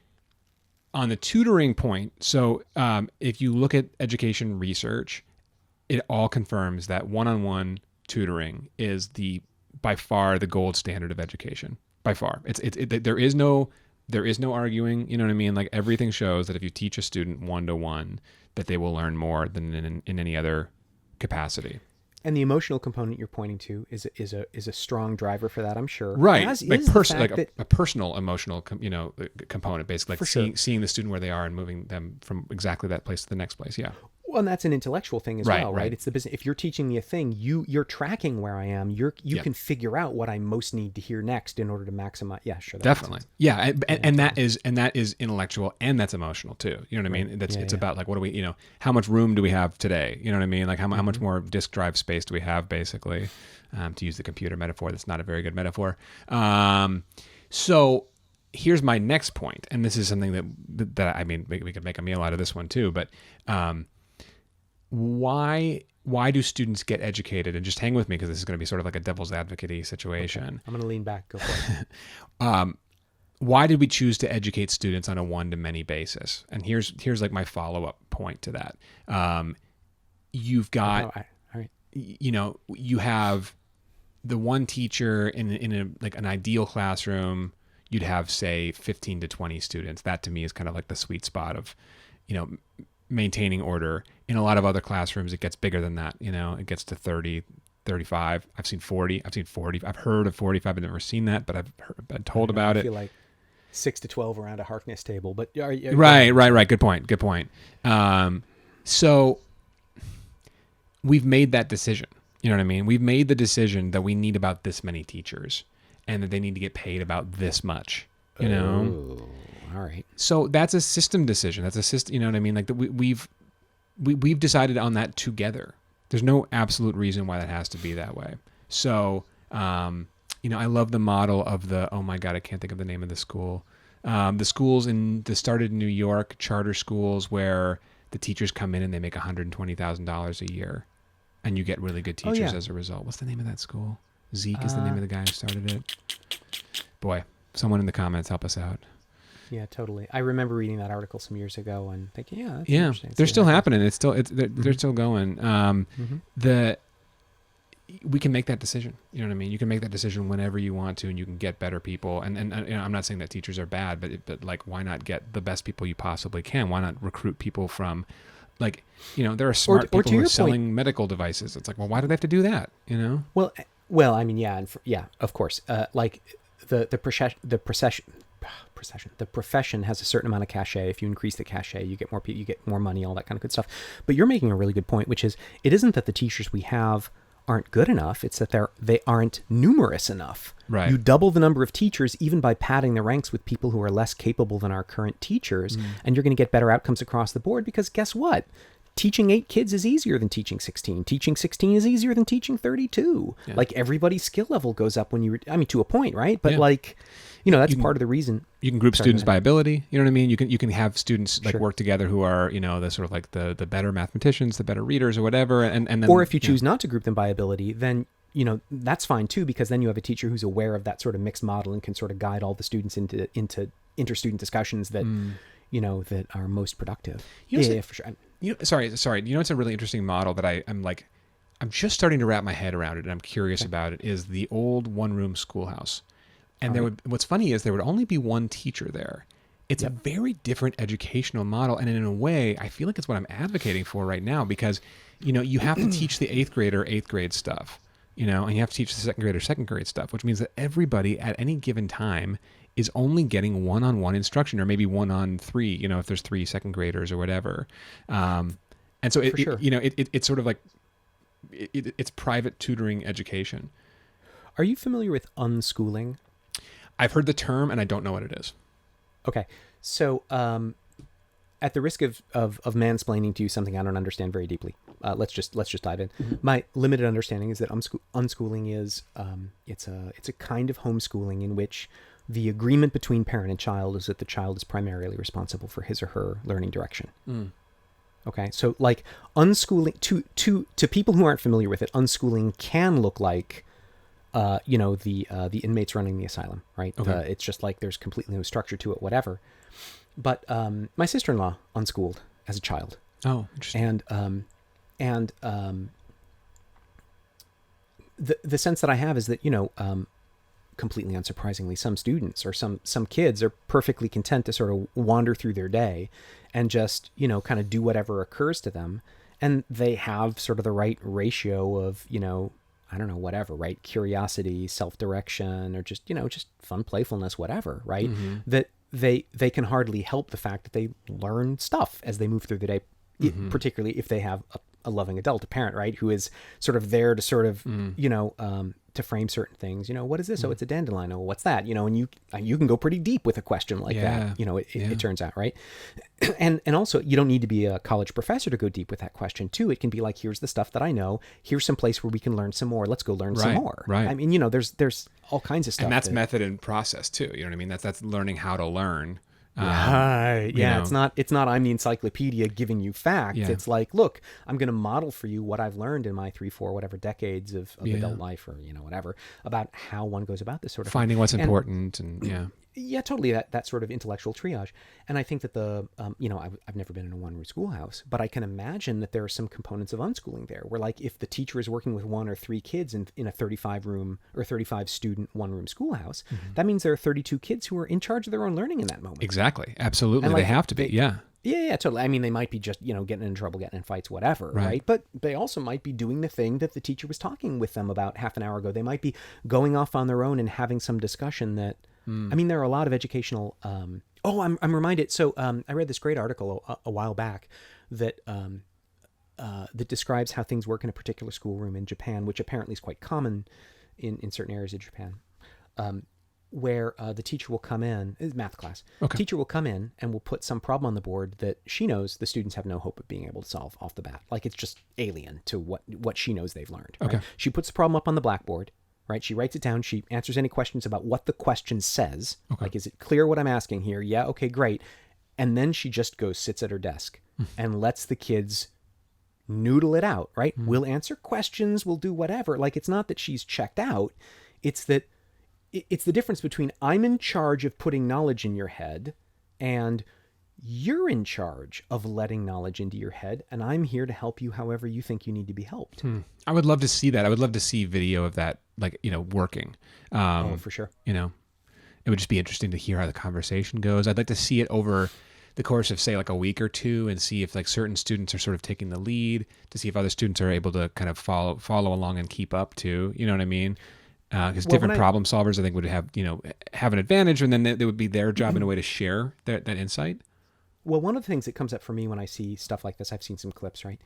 the tutoring point, so if you look at education research, it all confirms that one-on-one tutoring is by far the gold standard of education. By far. There is no arguing, you know what I mean? Like everything shows that if you teach a student one-to-one, that they will learn more than in any other capacity. And the emotional component you're pointing to is a strong driver for that, I'm sure. Right, As like is the fact a personal emotional, component, basically, like For seeing the student where they are and moving them from exactly that place to the next place. Yeah. Well, and that's an intellectual thing as well, right? Right. It's the business. If you're teaching me a thing, you're tracking where I am. You can figure out what I most need to hear next in order to maximize. Yeah, sure. Definitely. Yeah, and that is intellectual and that's emotional too. You know what I mean? It's about like what do we, how much room do we have today? You know what I mean? Like how much more disk drive space do we have, basically? To use the computer metaphor, that's not a very good metaphor. So here's my next point, and this is something that I mean, we could make a meal out of this one too, but why do students get educated? And just hang with me because this is going to be sort of like a devil's advocate-y situation. Okay. I'm going to lean back. Go for it. Why did we choose to educate students on a one-to-many basis? And here's like my follow-up point to that. You've got, all right. You have the one teacher in like an ideal classroom. You'd have, say, 15 to 20 students. That to me is kind of like the sweet spot of, maintaining order. In a lot of other classrooms, it gets bigger than that. It gets to 30, 35. I've seen 40. I've heard of 45. I've never seen that, but I've been told about it. I feel like 6 to 12 around a Harkness table, but right. Good point. So we've made that decision. You know what I mean? We've made the decision that we need about this many teachers and that they need to get paid about this much, Oh, all right. So that's a system decision. That's a system, you know what I mean? Like we've decided on that together. There's no absolute reason why that has to be that way. So, I love the model of oh my God, I can't think of the name of the school. The schools started in New York, charter schools where the teachers come in and they make $120,000 a year and you get really good teachers as a result. What's the name of that school? Zeke is the name of the guy who started it. Boy, someone in the comments help us out. Yeah, totally. I remember reading that article some years ago and thinking, that's yeah, interesting. They're still happening. They're still going. We can make that decision. You know what I mean? You can make that decision whenever you want to, and you can get better people. And I'm not saying that teachers are bad, but like, why not get the best people you possibly can? Why not recruit people from, like, there are smart people who are selling medical devices. It's like, well, why do they have to do that? Well, I mean, yeah, of course. Like the profession has a certain amount of cachet. If you increase the cachet, you get more people, you get more money, all that kind of good stuff. But you're making a really good point, which is it isn't that the teachers we have aren't good enough. It's that they aren't numerous enough. Right. You double the number of teachers even by padding the ranks with people who are less capable than our current teachers, and you're going to get better outcomes across the board because guess what? Teaching 8 kids is easier than teaching 16. Teaching 16 is easier than teaching 32. Yeah. Like everybody's skill level goes up when to a point, right? But that's part of the reason. You can group students by ability. You know what I mean? You can have students work together who are, the sort of like the better mathematicians, the better readers or whatever. And then, or if you choose not to group them by ability, then, that's fine too, because then you have a teacher who's aware of that sort of mixed model and can sort of guide all the students into inter-student discussions that, that are most productive. For sure. Sorry. It's a really interesting model that I'm just starting to wrap my head around it, and I'm curious about it. Is the old one-room schoolhouse, and what's funny is there would only be one teacher there. It's a very different educational model, and in a way, I feel like it's what I'm advocating for right now because, you have to teach the 8th grade stuff, and you have to teach the 2nd grade stuff, which means that everybody at any given time is only getting one-on-one instruction, or maybe 1-on-3, if there's 3 2nd graders or whatever. And so it's sort of like it's private tutoring education. Are you familiar with unschooling? I've heard the term and I don't know what it is. Okay. So, at the risk of mansplaining to you something I don't understand very deeply, let's just dive in. Mm-hmm. My limited understanding is that unschooling is it's a kind of homeschooling in which the agreement between parent and child is that the child is primarily responsible for his or her learning direction. Mm. Okay, so like unschooling to people who aren't familiar with it, unschooling can look like the inmates running the asylum, right? Okay. It's just like there's completely no structure to it, whatever. But my sister-in-law unschooled as a child, Oh, interesting. and the sense that I have is that completely unsurprisingly, some students or some kids are perfectly content to sort of wander through their day and just kind of do whatever occurs to them, and they have sort of the right ratio of I don't know, whatever, right? Curiosity, self-direction, or just fun playfulness, whatever, right? Mm-hmm. That they can hardly help the fact that they learn stuff as they move through the day, Mm-hmm. particularly if they have a loving adult, a parent, right? Who is sort of there to sort of, to frame certain things. What is this? Oh, it's a dandelion. Oh, what's that? And you can go pretty deep with a question like that. It turns out, right? And also, you don't need to be a college professor to go deep with that question too. It can be like, here's the stuff that I know. Here's some place where we can learn some more. Let's go learn some more. Right. I mean, there's all kinds of stuff. And that's method and process too. You know what I mean? That's learning how to learn. Right. Yeah. It's not I'm the encyclopedia giving you facts. Yeah. It's like, look, I'm going to model for you what I've learned in my 3-4 whatever decades of adult life, or whatever, about how one goes about this sort of Finding thing. what's important and Yeah, totally. That sort of intellectual triage. And I think that I've never been in a one-room schoolhouse, but I can imagine that there are some components of unschooling there where, like, if the teacher is working with 1 or 3 kids in a 35-room or 35-student one-room schoolhouse, that means there are 32 kids who are in charge of their own learning in that moment. Exactly. Absolutely. And, They like, have to be. Yeah. Yeah, totally. I mean, they might be just, getting in trouble, getting in fights, whatever, right? But they also might be doing the thing that the teacher was talking with them about half an hour ago. They might be going off on their own and having some discussion that, I mean, there are a lot of educational, I'm reminded. So I read this great article a while back that that describes how things work in a particular schoolroom in Japan, which apparently is quite common in certain areas of Japan. Where the teacher will come in, it's math class. Okay. Teacher will come in and will put some problem on the board that she knows the students have no hope of being able to solve off the bat. Like, it's just alien to what she knows they've learned. Right? Okay. She puts the problem up on the blackboard, right? She writes it down. She answers any questions about what the question says. Okay. Like, is it clear what I'm asking here? Yeah, okay, great. And then she just sits at her desk and lets the kids noodle it out, right? We'll answer questions, we'll do whatever. Like, it's not that she's checked out. It's that it's the difference between I'm in charge of putting knowledge in your head and you're in charge of letting knowledge into your head, and I'm here to help you however you think you need to be helped. I would love to see that. I would love to see video of that, like, working. For sure. It would just be interesting to hear how the conversation goes. I'd like to see it over the course of, say, like a week or two, and see if, like, certain students are sort of taking the lead, to see if other students are able to kind of follow along and keep up too. You know what I mean? Because different problem solvers, I think, would have an advantage, and then it would be their job in a way to share that insight. Well, one of the things that comes up for me when I see stuff like this, I've seen some clips, right,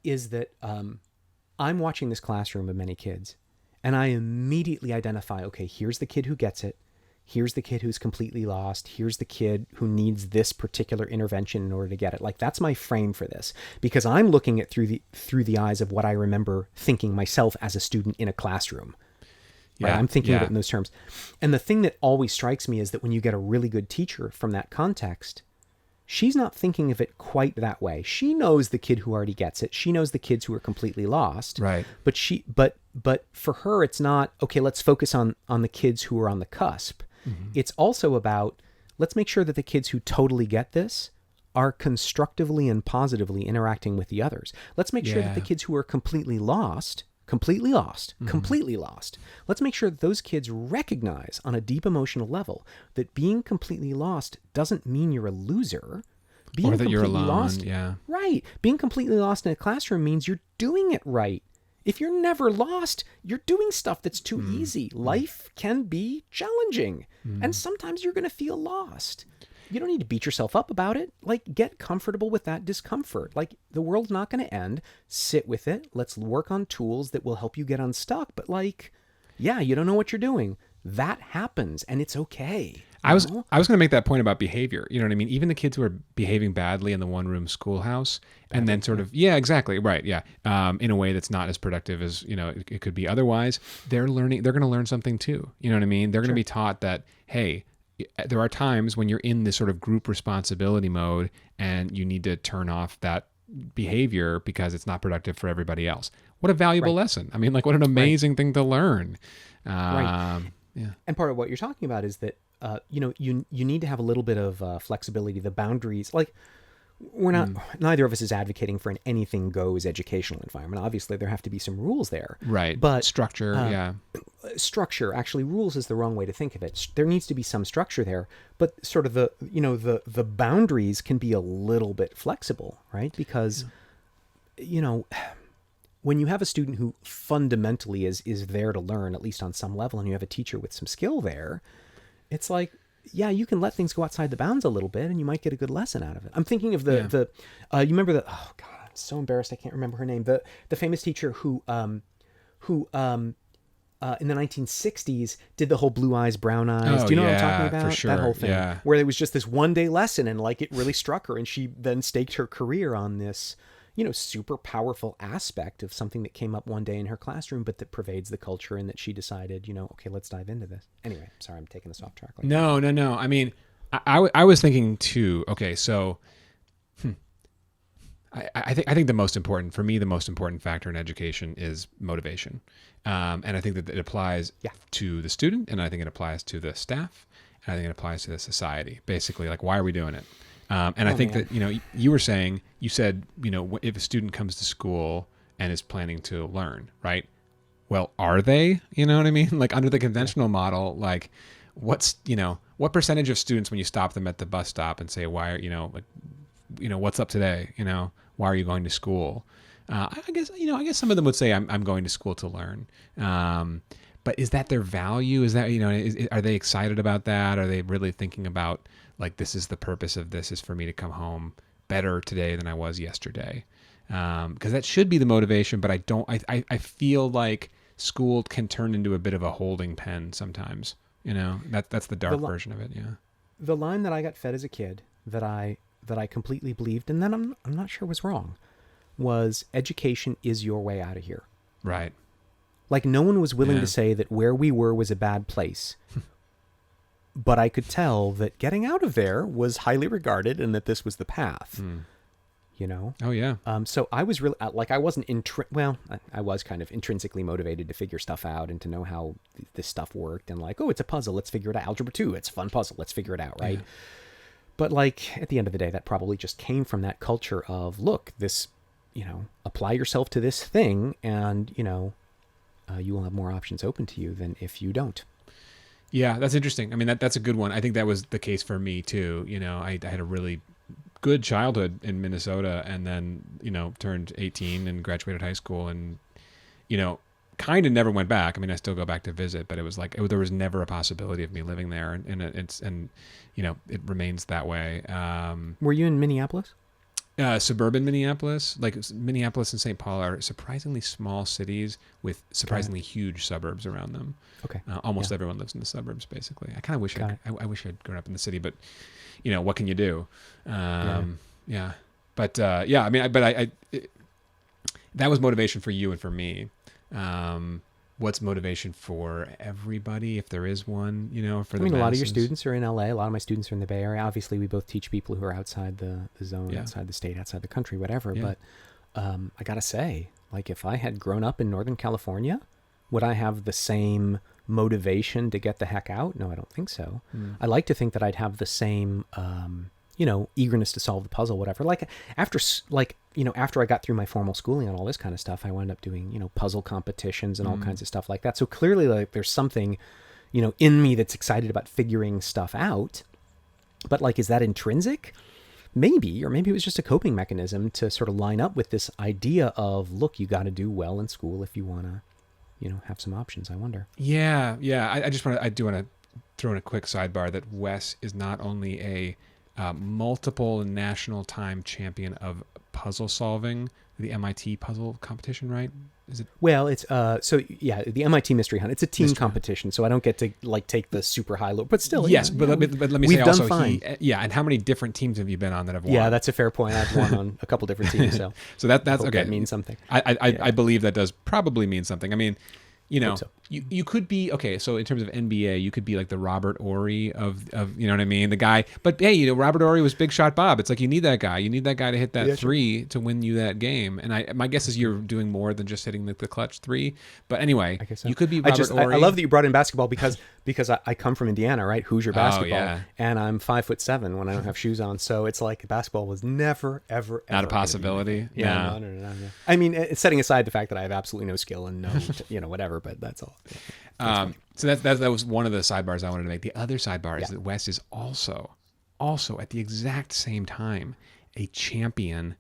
is that I'm watching this classroom of many kids, and I immediately identify, okay, here's the kid who gets it. Here's the kid who's completely lost. Here's the kid who needs this particular intervention in order to get it. Like, that's my frame for this, because I'm looking at through the eyes of what I remember thinking myself as a student in a classroom. Right? I'm thinking of it in those terms. And the thing that always strikes me is that when you get a really good teacher from that context, she's not thinking of it quite that way. She knows the kid who already gets it. She knows the kids who are completely lost. Right. But for her, it's not, okay, let's focus on the kids who are on the cusp. Mm-hmm. It's also about, let's make sure that the kids who totally get this are constructively and positively interacting with the others. Let's make sure that the kids who are completely lost, let's make sure that those kids recognize on a deep emotional level that being completely lost doesn't mean you're a loser. Being or that you're alone, lost, right. Being completely lost in a classroom means you're doing it right. If you're never lost, you're doing stuff that's too easy. Life can be challenging, and sometimes you're going to feel lost. You don't need to beat yourself up about it. Like, get comfortable with that discomfort. Like, the world's not going to end. Sit with it. Let's work on tools that will help you get unstuck. But, like, yeah, you don't know what you're doing. that happens and it's okay. I was going to make that point about behavior. You know what I mean? Even the kids who are behaving badly in the one room schoolhouse and then sort of, yeah, exactly. Right. Yeah. In a way that's not as productive as, it could be otherwise. They're going to learn something too. You know what I mean? They're going to be taught that, hey, there are times when you're in this sort of group responsibility mode and you need to turn off that behavior because it's not productive for everybody else. What a valuable lesson. I mean, like what an amazing thing to learn. Right. Yeah. And part of what you're talking about is that, you need to have a little bit of flexibility, the boundaries. Like we're not, neither of us is advocating for an anything goes educational environment. Obviously there have to be some rules there. Right. But structure. Yeah. Structure, actually rules is the wrong way to think of it. There needs to be some structure there, but sort of the boundaries can be a little bit flexible, right? Because, when you have a student who fundamentally is there to learn, at least on some level, and you have a teacher with some skill there, it's like, yeah, you can let things go outside the bounds a little bit and you might get a good lesson out of it. I'm thinking of you remember oh God, I'm so embarrassed. I can't remember her name. The famous teacher who in the 1960s did the whole blue eyes, brown eyes. Do you know what I'm talking about? For sure. That whole thing where it was just this one day lesson and like it really struck her. And she then staked her career on this, super powerful aspect of something that came up one day in her classroom, but that pervades the culture and that she decided, okay, let's dive into this. Anyway, sorry, I'm taking this off track. No. I mean, I was thinking too, okay, so I think the most important factor in education is motivation. And I think that it applies to the student, and I think it applies to the staff, and I think it applies to the society. Basically, like, why are we doing it? And I think that, you said, if a student comes to school and is planning to learn, right? Well, are they, you know what I mean? Like under the conventional model, like what percentage of students, when you stop them at the bus stop and say, why are, what's up today? Why are you going to school? I guess some of them would say I'm going to school to learn. But is that their value? Is that, are they excited about that? Are they really thinking about, like, this is the purpose of this is for me to come home better today than I was yesterday? Because that should be the motivation, but I feel like school can turn into a bit of a holding pen sometimes. That's the dark version of it. Yeah. The line that I got fed as a kid that I completely believed, and then I'm not sure was wrong, was education is your way out of here. Right. Like no one was willing to say that where we were was a bad place. But I could tell that getting out of there was highly regarded and that this was the path, Oh, yeah. So I was really, like, I wasn't, I was kind of intrinsically motivated to figure stuff out and to know how this stuff worked and like, oh, it's a puzzle. Let's figure it out. Algebra 2, it's a fun puzzle. Let's figure it out, right? Yeah. But like, at the end of the day, that probably just came from that culture of, look, this, apply yourself to this thing and, you will have more options open to you than if you don't. Yeah, that's interesting. I mean, that's a good one. I think that was the case for me too. I had a really good childhood in Minnesota and then, turned 18 and graduated high school and, kind of never went back. I mean, I still go back to visit, but it was like, there was never a possibility of me living there. And it remains that way. Were you in Minneapolis? Suburban Minneapolis, like Minneapolis and St. Paul are surprisingly small cities with surprisingly huge suburbs around them. Okay. Almost everyone lives in the suburbs, basically. I kind of wish I wish I'd grown up in the city, but what can you do? Yeah. But I mean, that was motivation for you and for me. What's motivation for everybody, if there is one, for the masses? A lot of your students are in LA. A lot of my students are in the Bay Area. Obviously, we both teach people who are outside the zone, outside the state, outside the country, whatever. Yeah. But I got to say, like, if I had grown up in Northern California, would I have the same motivation to get the heck out? No, I don't think so. I like to think that I'd have the same, eagerness to solve the puzzle, whatever. Like after I got through my formal schooling and all this kind of stuff, I wound up doing, puzzle competitions and all kinds of stuff like that. So clearly, like, there's something, in me that's excited about figuring stuff out. But like, is that intrinsic? Maybe, or maybe it was just a coping mechanism to sort of line up with this idea of, look, you got to do well in school if you want to, have some options. I wonder. Yeah. I do want to throw in a quick sidebar that Wes is not only a multiple national time champion of puzzle solving, the MIT puzzle competition, right? Is it? Well, it's so yeah, the MIT Mystery Hunt. It's a team Mystery Hunt. competition, so I don't get to like take the super high low, but still, Yes, yeah, but, yeah, let me we've say done also, fine. and how many different teams have you been on that have won? Yeah, that's a fair point. I've won on a couple different teams, so So that's hope okay. that means something. I believe that does probably mean something. I mean, you know, Hope so. you could be okay. So in terms of NBA, you could be like the Robert Ory of you know what I mean, the guy. But hey, you know, Robert Ory was Big Shot Bob. It's like you need that guy. You need that guy to hit that Yeah, sure. three to win you that game. And my guess is you're doing more than just hitting the clutch three. But anyway, I guess so. you could be Robert Ory. I love that you brought in basketball because I come from Indiana, right? Hoosier basketball, yeah. and I'm 5'7" when I don't have shoes on, so it's like basketball was never, ever, Not ever a possibility. Yeah, no. Yeah. I mean, it's setting aside the fact that I have absolutely no skill and no, whatever, but that's all. So that was one of the sidebars I wanted to make. The other sidebar is that Wes is also at the exact same time a champion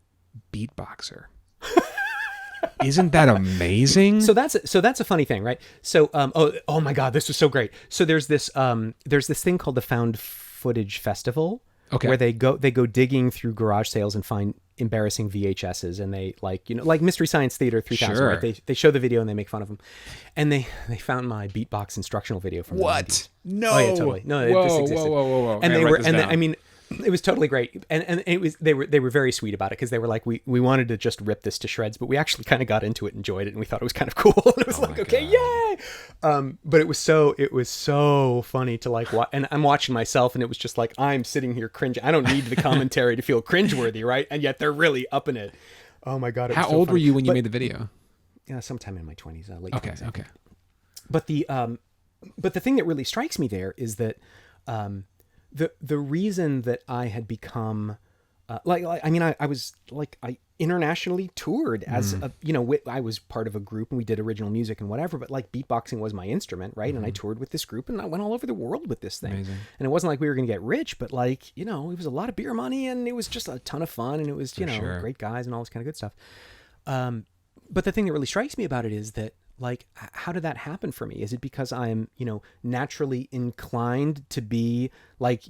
beatboxer. Isn't that amazing? So that's a funny thing, right? So oh my God, this was so great. So there's this thing called the Found Footage Festival, Okay. where they go digging through garage sales and find embarrassing VHSs, and they like Mystery Science Theater 3000, Sure. right? They show the video and they make fun of them, and they found my beatbox instructional video from the 90s. No. Oh yeah, totally. No, this existed. Whoa. And Okay, they write were, this and down. I mean, it was totally great, and it was they were very sweet about it, because they were like, we wanted to just rip this to shreds, but we actually kind of got into it, enjoyed it, and we thought it was kind of cool, and it was like, okay, yay! But it was so funny to like watch, and I'm watching myself, and it was just like, I'm sitting here cringing. I don't need the commentary to feel cringeworthy, right? And yet they're really upping it. Oh my God! It was How so old were funny. you when you But- made the video? Yeah, sometime in my 20s, late Okay, 20s. okay. But the thing that really strikes me there is that the reason that I had become I was like, I internationally toured as I was part of a group and we did original music and whatever, but like beatboxing was my instrument, right? And I toured with this group and I went all over the world with this thing. Amazing. And it wasn't like we were going to get rich, but like, it was a lot of beer money and it was just a ton of fun, and it was, sure. great guys and all this kind of good stuff. But the thing that really strikes me about it is that, like, how did that happen for me? Is it because I'm, naturally inclined to be like,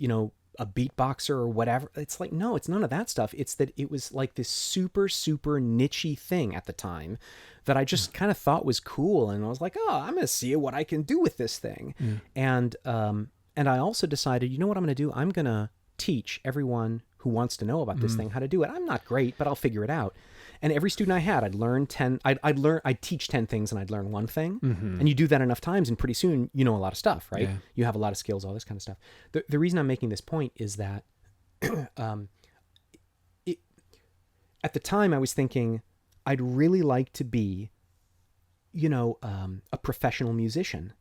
a beatboxer or whatever? It's like, no, it's none of that stuff. It's that it was like this super, super niche-y thing at the time that I just kind of thought was cool. And I was like, oh, I'm going to see what I can do with this thing. And I also decided, you know what I'm going to do? I'm going to teach everyone who wants to know about this thing how to do it. I'm not great, but I'll figure it out. And every student I had, I'd teach 10 things and I'd learn one thing. And you do that enough times and pretty soon you know a lot of stuff, right? Yeah. You have a lot of skills, all this kind of stuff. The reason I'm making this point is that at the time I was thinking I'd really like to be, a professional musician.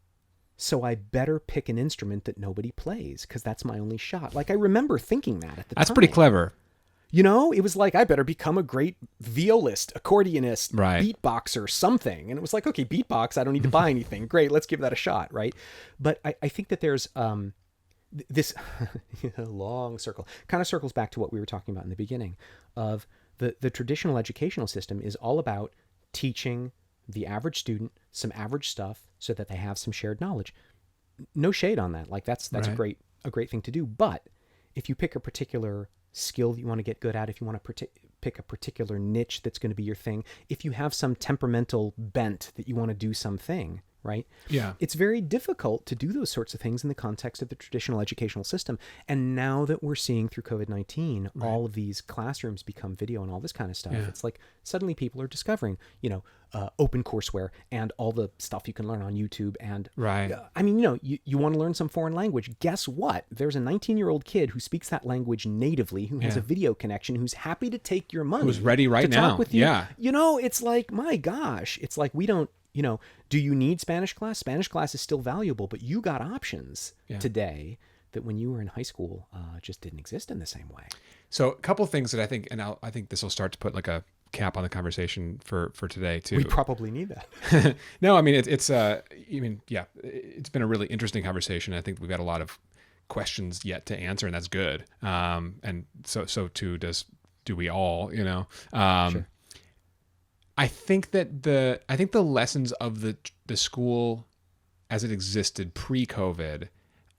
So I better pick an instrument that nobody plays, because that's my only shot. Like, I remember thinking that at the time. That's pretty clever. It was like, I better become a great violist, accordionist, Right. beatboxer, something. And it was like, okay, beatbox, I don't need to buy anything. Great, let's give that a shot, right? But I think that there's this long circle, kind of circles back to what we were talking about in the beginning of the traditional educational system is all about teaching the average student some average stuff so that they have some shared knowledge. No shade on that. Like, that's Right. a great thing to do. But if you pick a particular skill that you want to get good at, if you want to pick a particular niche that's going to be your thing, if you have some temperamental bent that you want to do something, right? Yeah. It's very difficult to do those sorts of things in the context of the traditional educational system. And now that we're seeing through COVID-19, all of these classrooms become video and all this kind of stuff. Yeah. It's like suddenly people are discovering, open courseware and all the stuff you can learn on YouTube. And Right. I mean, you want to learn some foreign language. Guess what? There's a 19-year-old kid who speaks that language natively, who has Yeah. a video connection, who's happy to take your money. Who's ready right to now. talk with you. Yeah. It's like, my gosh, it's like we don't, do you need Spanish class? Spanish class is still valuable, but you got options today that when you were in high school just didn't exist in the same way. So a couple things that I think, and I think this will start to put like a cap on the conversation for today too. We probably need that. No, I mean it's it's been a really interesting conversation. I think we've got a lot of questions yet to answer, and that's good. And so too do we all, Sure. I think that the lessons of the school as it existed pre-COVID,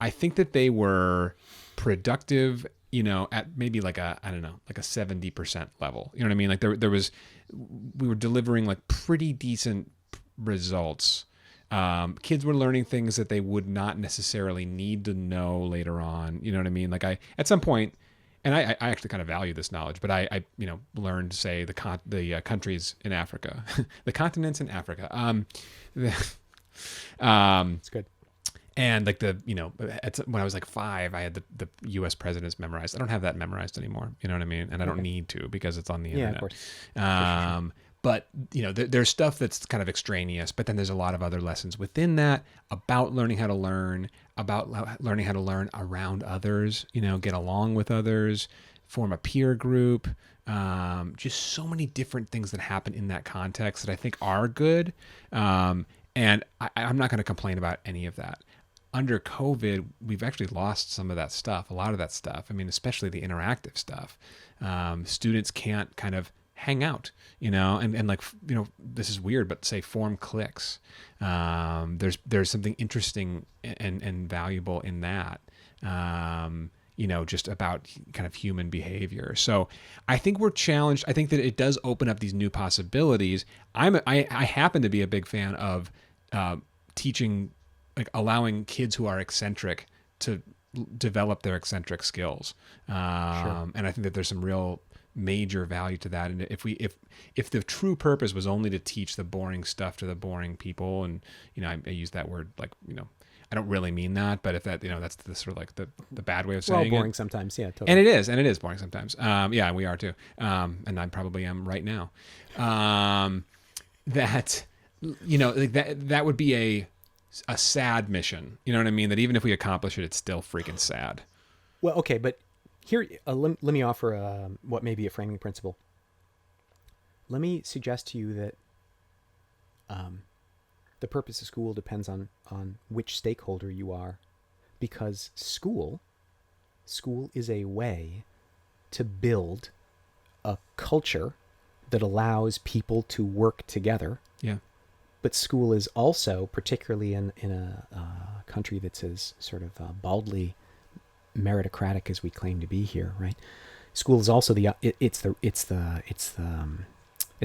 I think that they were productive at maybe like a, I don't know, like a 70% level. You know what I mean? Like we were delivering like pretty decent results. Kids were learning things that they would not necessarily need to know later on. You know what I mean? Like at some point, and I actually kind of value this knowledge, but I learned, say, the countries in Africa, the continents in Africa. It's good. And like when I was like 5, I had the U.S. presidents memorized. I don't have that memorized anymore. You know what I mean? And I don't need to, because it's on the internet. Of course. Sure. But there's stuff that's kind of extraneous, but then there's a lot of other lessons within that about learning how to learn, about learning how to learn around others, get along with others, form a peer group, just so many different things that happen in that context that I think are good. And I'm not going to complain about any of that. Under COVID, we've actually lost some of that stuff, a lot of that stuff. I mean, especially the interactive stuff. Students can't kind of hang out, and like, this is weird, but say form cliques. There's something interesting and valuable in that, just about kind of human behavior. So I think we're challenged. I think that it does open up these new possibilities. I happen to be a big fan of teaching, like allowing kids who are eccentric to develop their eccentric skills. Sure. And I think that there's some real major value to that. And if the true purpose was only to teach the boring stuff to the boring people, and I use that word like, I don't really mean that, but if that, that's the sort of like the bad way of saying it. Well, boring sometimes, yeah, totally. And it is boring sometimes. Yeah, we are too. And I probably am right now. That like that would be a sad mission. You know what I mean? That even if we accomplish it, it's still freaking sad. Well, okay, but here, let me offer what may be a framing principle. Let me suggest to you that the purpose of school depends on which stakeholder you are, because school is a way to build a culture that allows people to work together. Yeah. But school is also, particularly in a country that's as sort of baldly meritocratic as we claim to be here, right? School is also it's the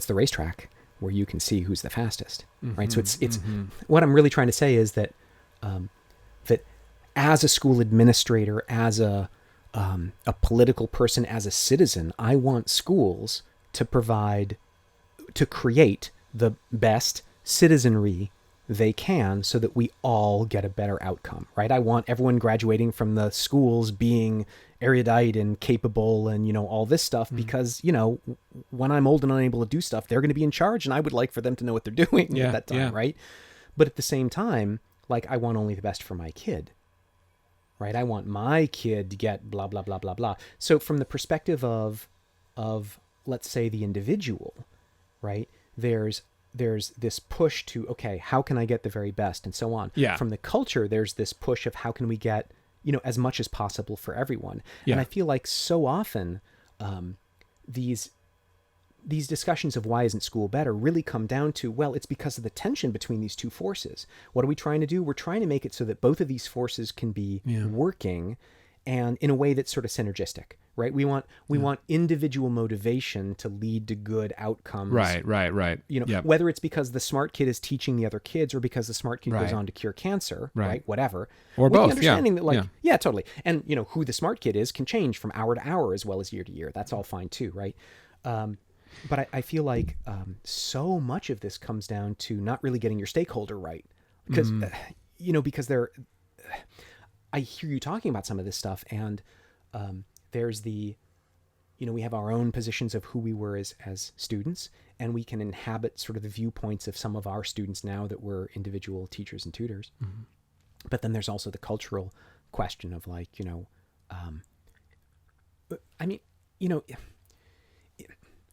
racetrack where you can see who's the fastest, right? So it's what I'm really trying to say is that that as a school administrator, as a political person, as a citizen, I want schools to create the best citizenry they can so that we all get a better outcome, right? I want everyone graduating from the schools being erudite and capable and, all this stuff because, when I'm old and unable to do stuff, they're going to be in charge and I would like for them to know what they're doing at that time, right? But at the same time, like, I want only the best for my kid, right? I want my kid to get blah, blah, blah, blah, blah. So from the perspective of let's say the individual, right? There's this push to, okay, how can I get the very best and so on. Yeah. From the culture, there's this push of how can we get, as much as possible for everyone. Yeah. And I feel like so often these discussions of why isn't school better really come down to, well, it's because of the tension between these two forces. What are we trying to do? We're trying to make it so that both of these forces can be working and in a way that's sort of synergistic, right? We want individual motivation to lead to good outcomes. Right. Whether it's because the smart kid is teaching the other kids or because the smart kid goes on to cure cancer, right? Whatever. Or with both, the understanding that totally. And, who the smart kid is can change from hour to hour as well as year to year. That's all fine too, right? But I feel like so much of this comes down to not really getting your stakeholder right. Because, because I hear you talking about some of this stuff and there's we have our own positions of who we were as students, and we can inhabit sort of the viewpoints of some of our students now that we're individual teachers and tutors. Mm-hmm. But then there's also the cultural question of like,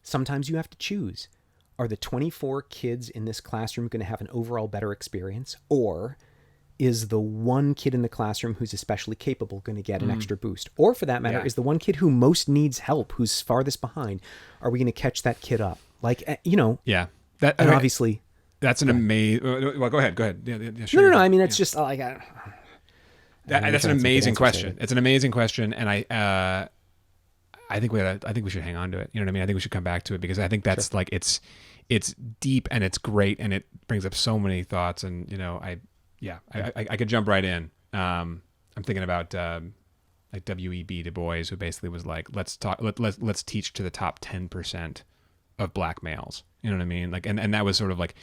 sometimes you have to choose. Are the 24 kids in this classroom going to have an overall better experience, or is the one kid in the classroom who's especially capable going to get an extra boost? Or for that matter, is the one kid who most needs help, who's farthest behind, are we going to catch that kid up? Like, Yeah. Obviously... That's an amazing... Well, go ahead. Yeah, sure. No. I mean, it's just like... That's an amazing question. It's an amazing question. And I think we should hang on to it. You know what I mean? I think we should come back to it because I think that's like it's deep and it's great and it brings up so many thoughts. And I could jump right in. I'm thinking about like W.E.B. Du Bois, who basically was like, let's teach to the top 10% of black males. You know what I mean? Like, and that was sort of like,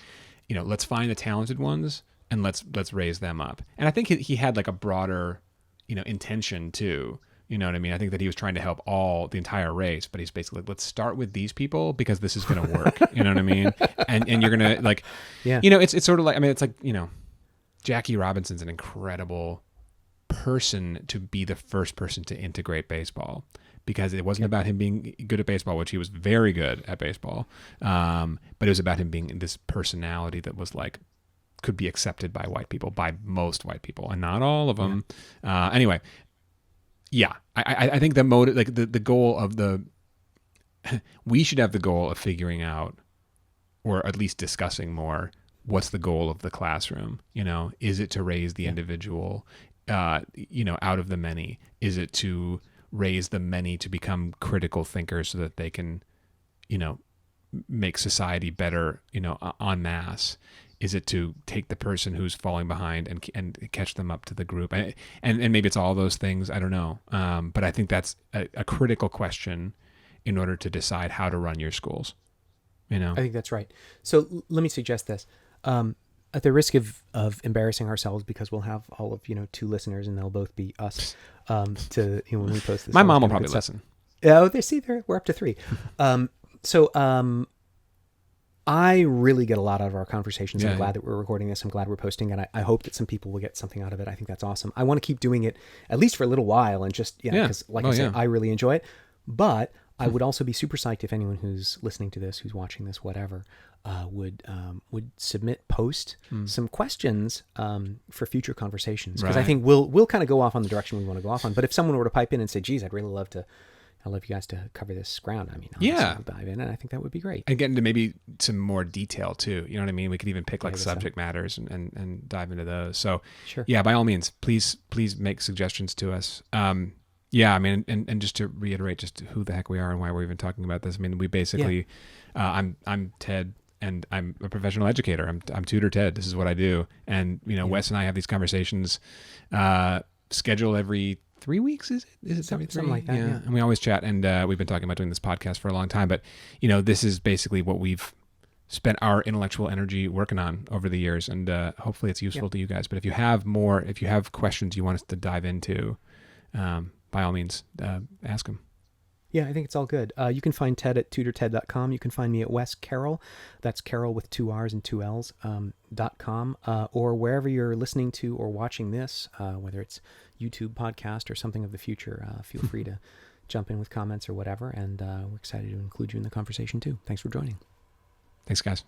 let's find the talented ones and let's raise them up. And I think he had like a broader, intention too. You know what I mean? I think that he was trying to help the entire race, but he's basically like, let's start with these people because this is going to work. You know what I mean? And you're going to like, it's sort of like, I mean, it's like, Jackie Robinson's an incredible person to be the first person to integrate baseball because it wasn't about him being good at baseball, which he was very good at baseball. But it was about him being this personality that was like, could be accepted by white people, by most white people, and not all of them. Anyway. Yeah, I think the motive, like the goal of we should have the goal of figuring out, or at least discussing more, what's the goal of the classroom? Is it to raise the individual, out of the many? Is it to raise the many to become critical thinkers so that they can, make society better, en masse? Is it to take the person who's falling behind and catch them up to the group? And maybe it's all those things. I don't know. But I think that's a critical question in order to decide how to run your schools. I think that's right. So let me suggest this. At the risk of embarrassing ourselves, because we'll have all of 2 listeners and they'll both be us. When we post this, my mom will probably listen. Oh, we're up to 3. I really get a lot out of our conversations. I'm glad that we're recording this. I'm glad we're posting, and I hope that some people will get something out of it. I think that's awesome. I want to keep doing it at least for a little while, and just because, I said, I really enjoy it. But I would also be super psyched if anyone who's listening to this, who's watching this, whatever, would post some questions for future conversations, because I think we'll kind of go off on the direction we want to go off on. But if someone were to pipe in and say, "Geez, I'd love you guys to cover this ground," I mean, we'll dive in, and I think that would be great. And get into maybe some more detail too. You know what I mean? We could even pick like subject matters and dive into those. So by all means, please make suggestions to us. I mean, and just to reiterate just who the heck we are and why we're even talking about this. I mean, we basically, I'm Ted, and I'm a professional educator. I'm Tutor Ted. This is what I do. And, Wes and I have these conversations, scheduled every 3 weeks, is it something like that? Yeah. And we always chat, and we've been talking about doing this podcast for a long time, but this is basically what we've spent our intellectual energy working on over the years, and hopefully it's useful to you guys. But if you have questions you want us to dive into, by all means, ask them. Yeah, I think it's all good. You can find Ted at tutorted.com. You can find me at Wes Carroll. That's Carroll with 2 R's and 2 L's, .com, or wherever you're listening to or watching this, whether it's YouTube podcast or something of the future. Feel free to jump in with comments or whatever, and we're excited to include you in the conversation too. Thanks for joining. Thanks, guys.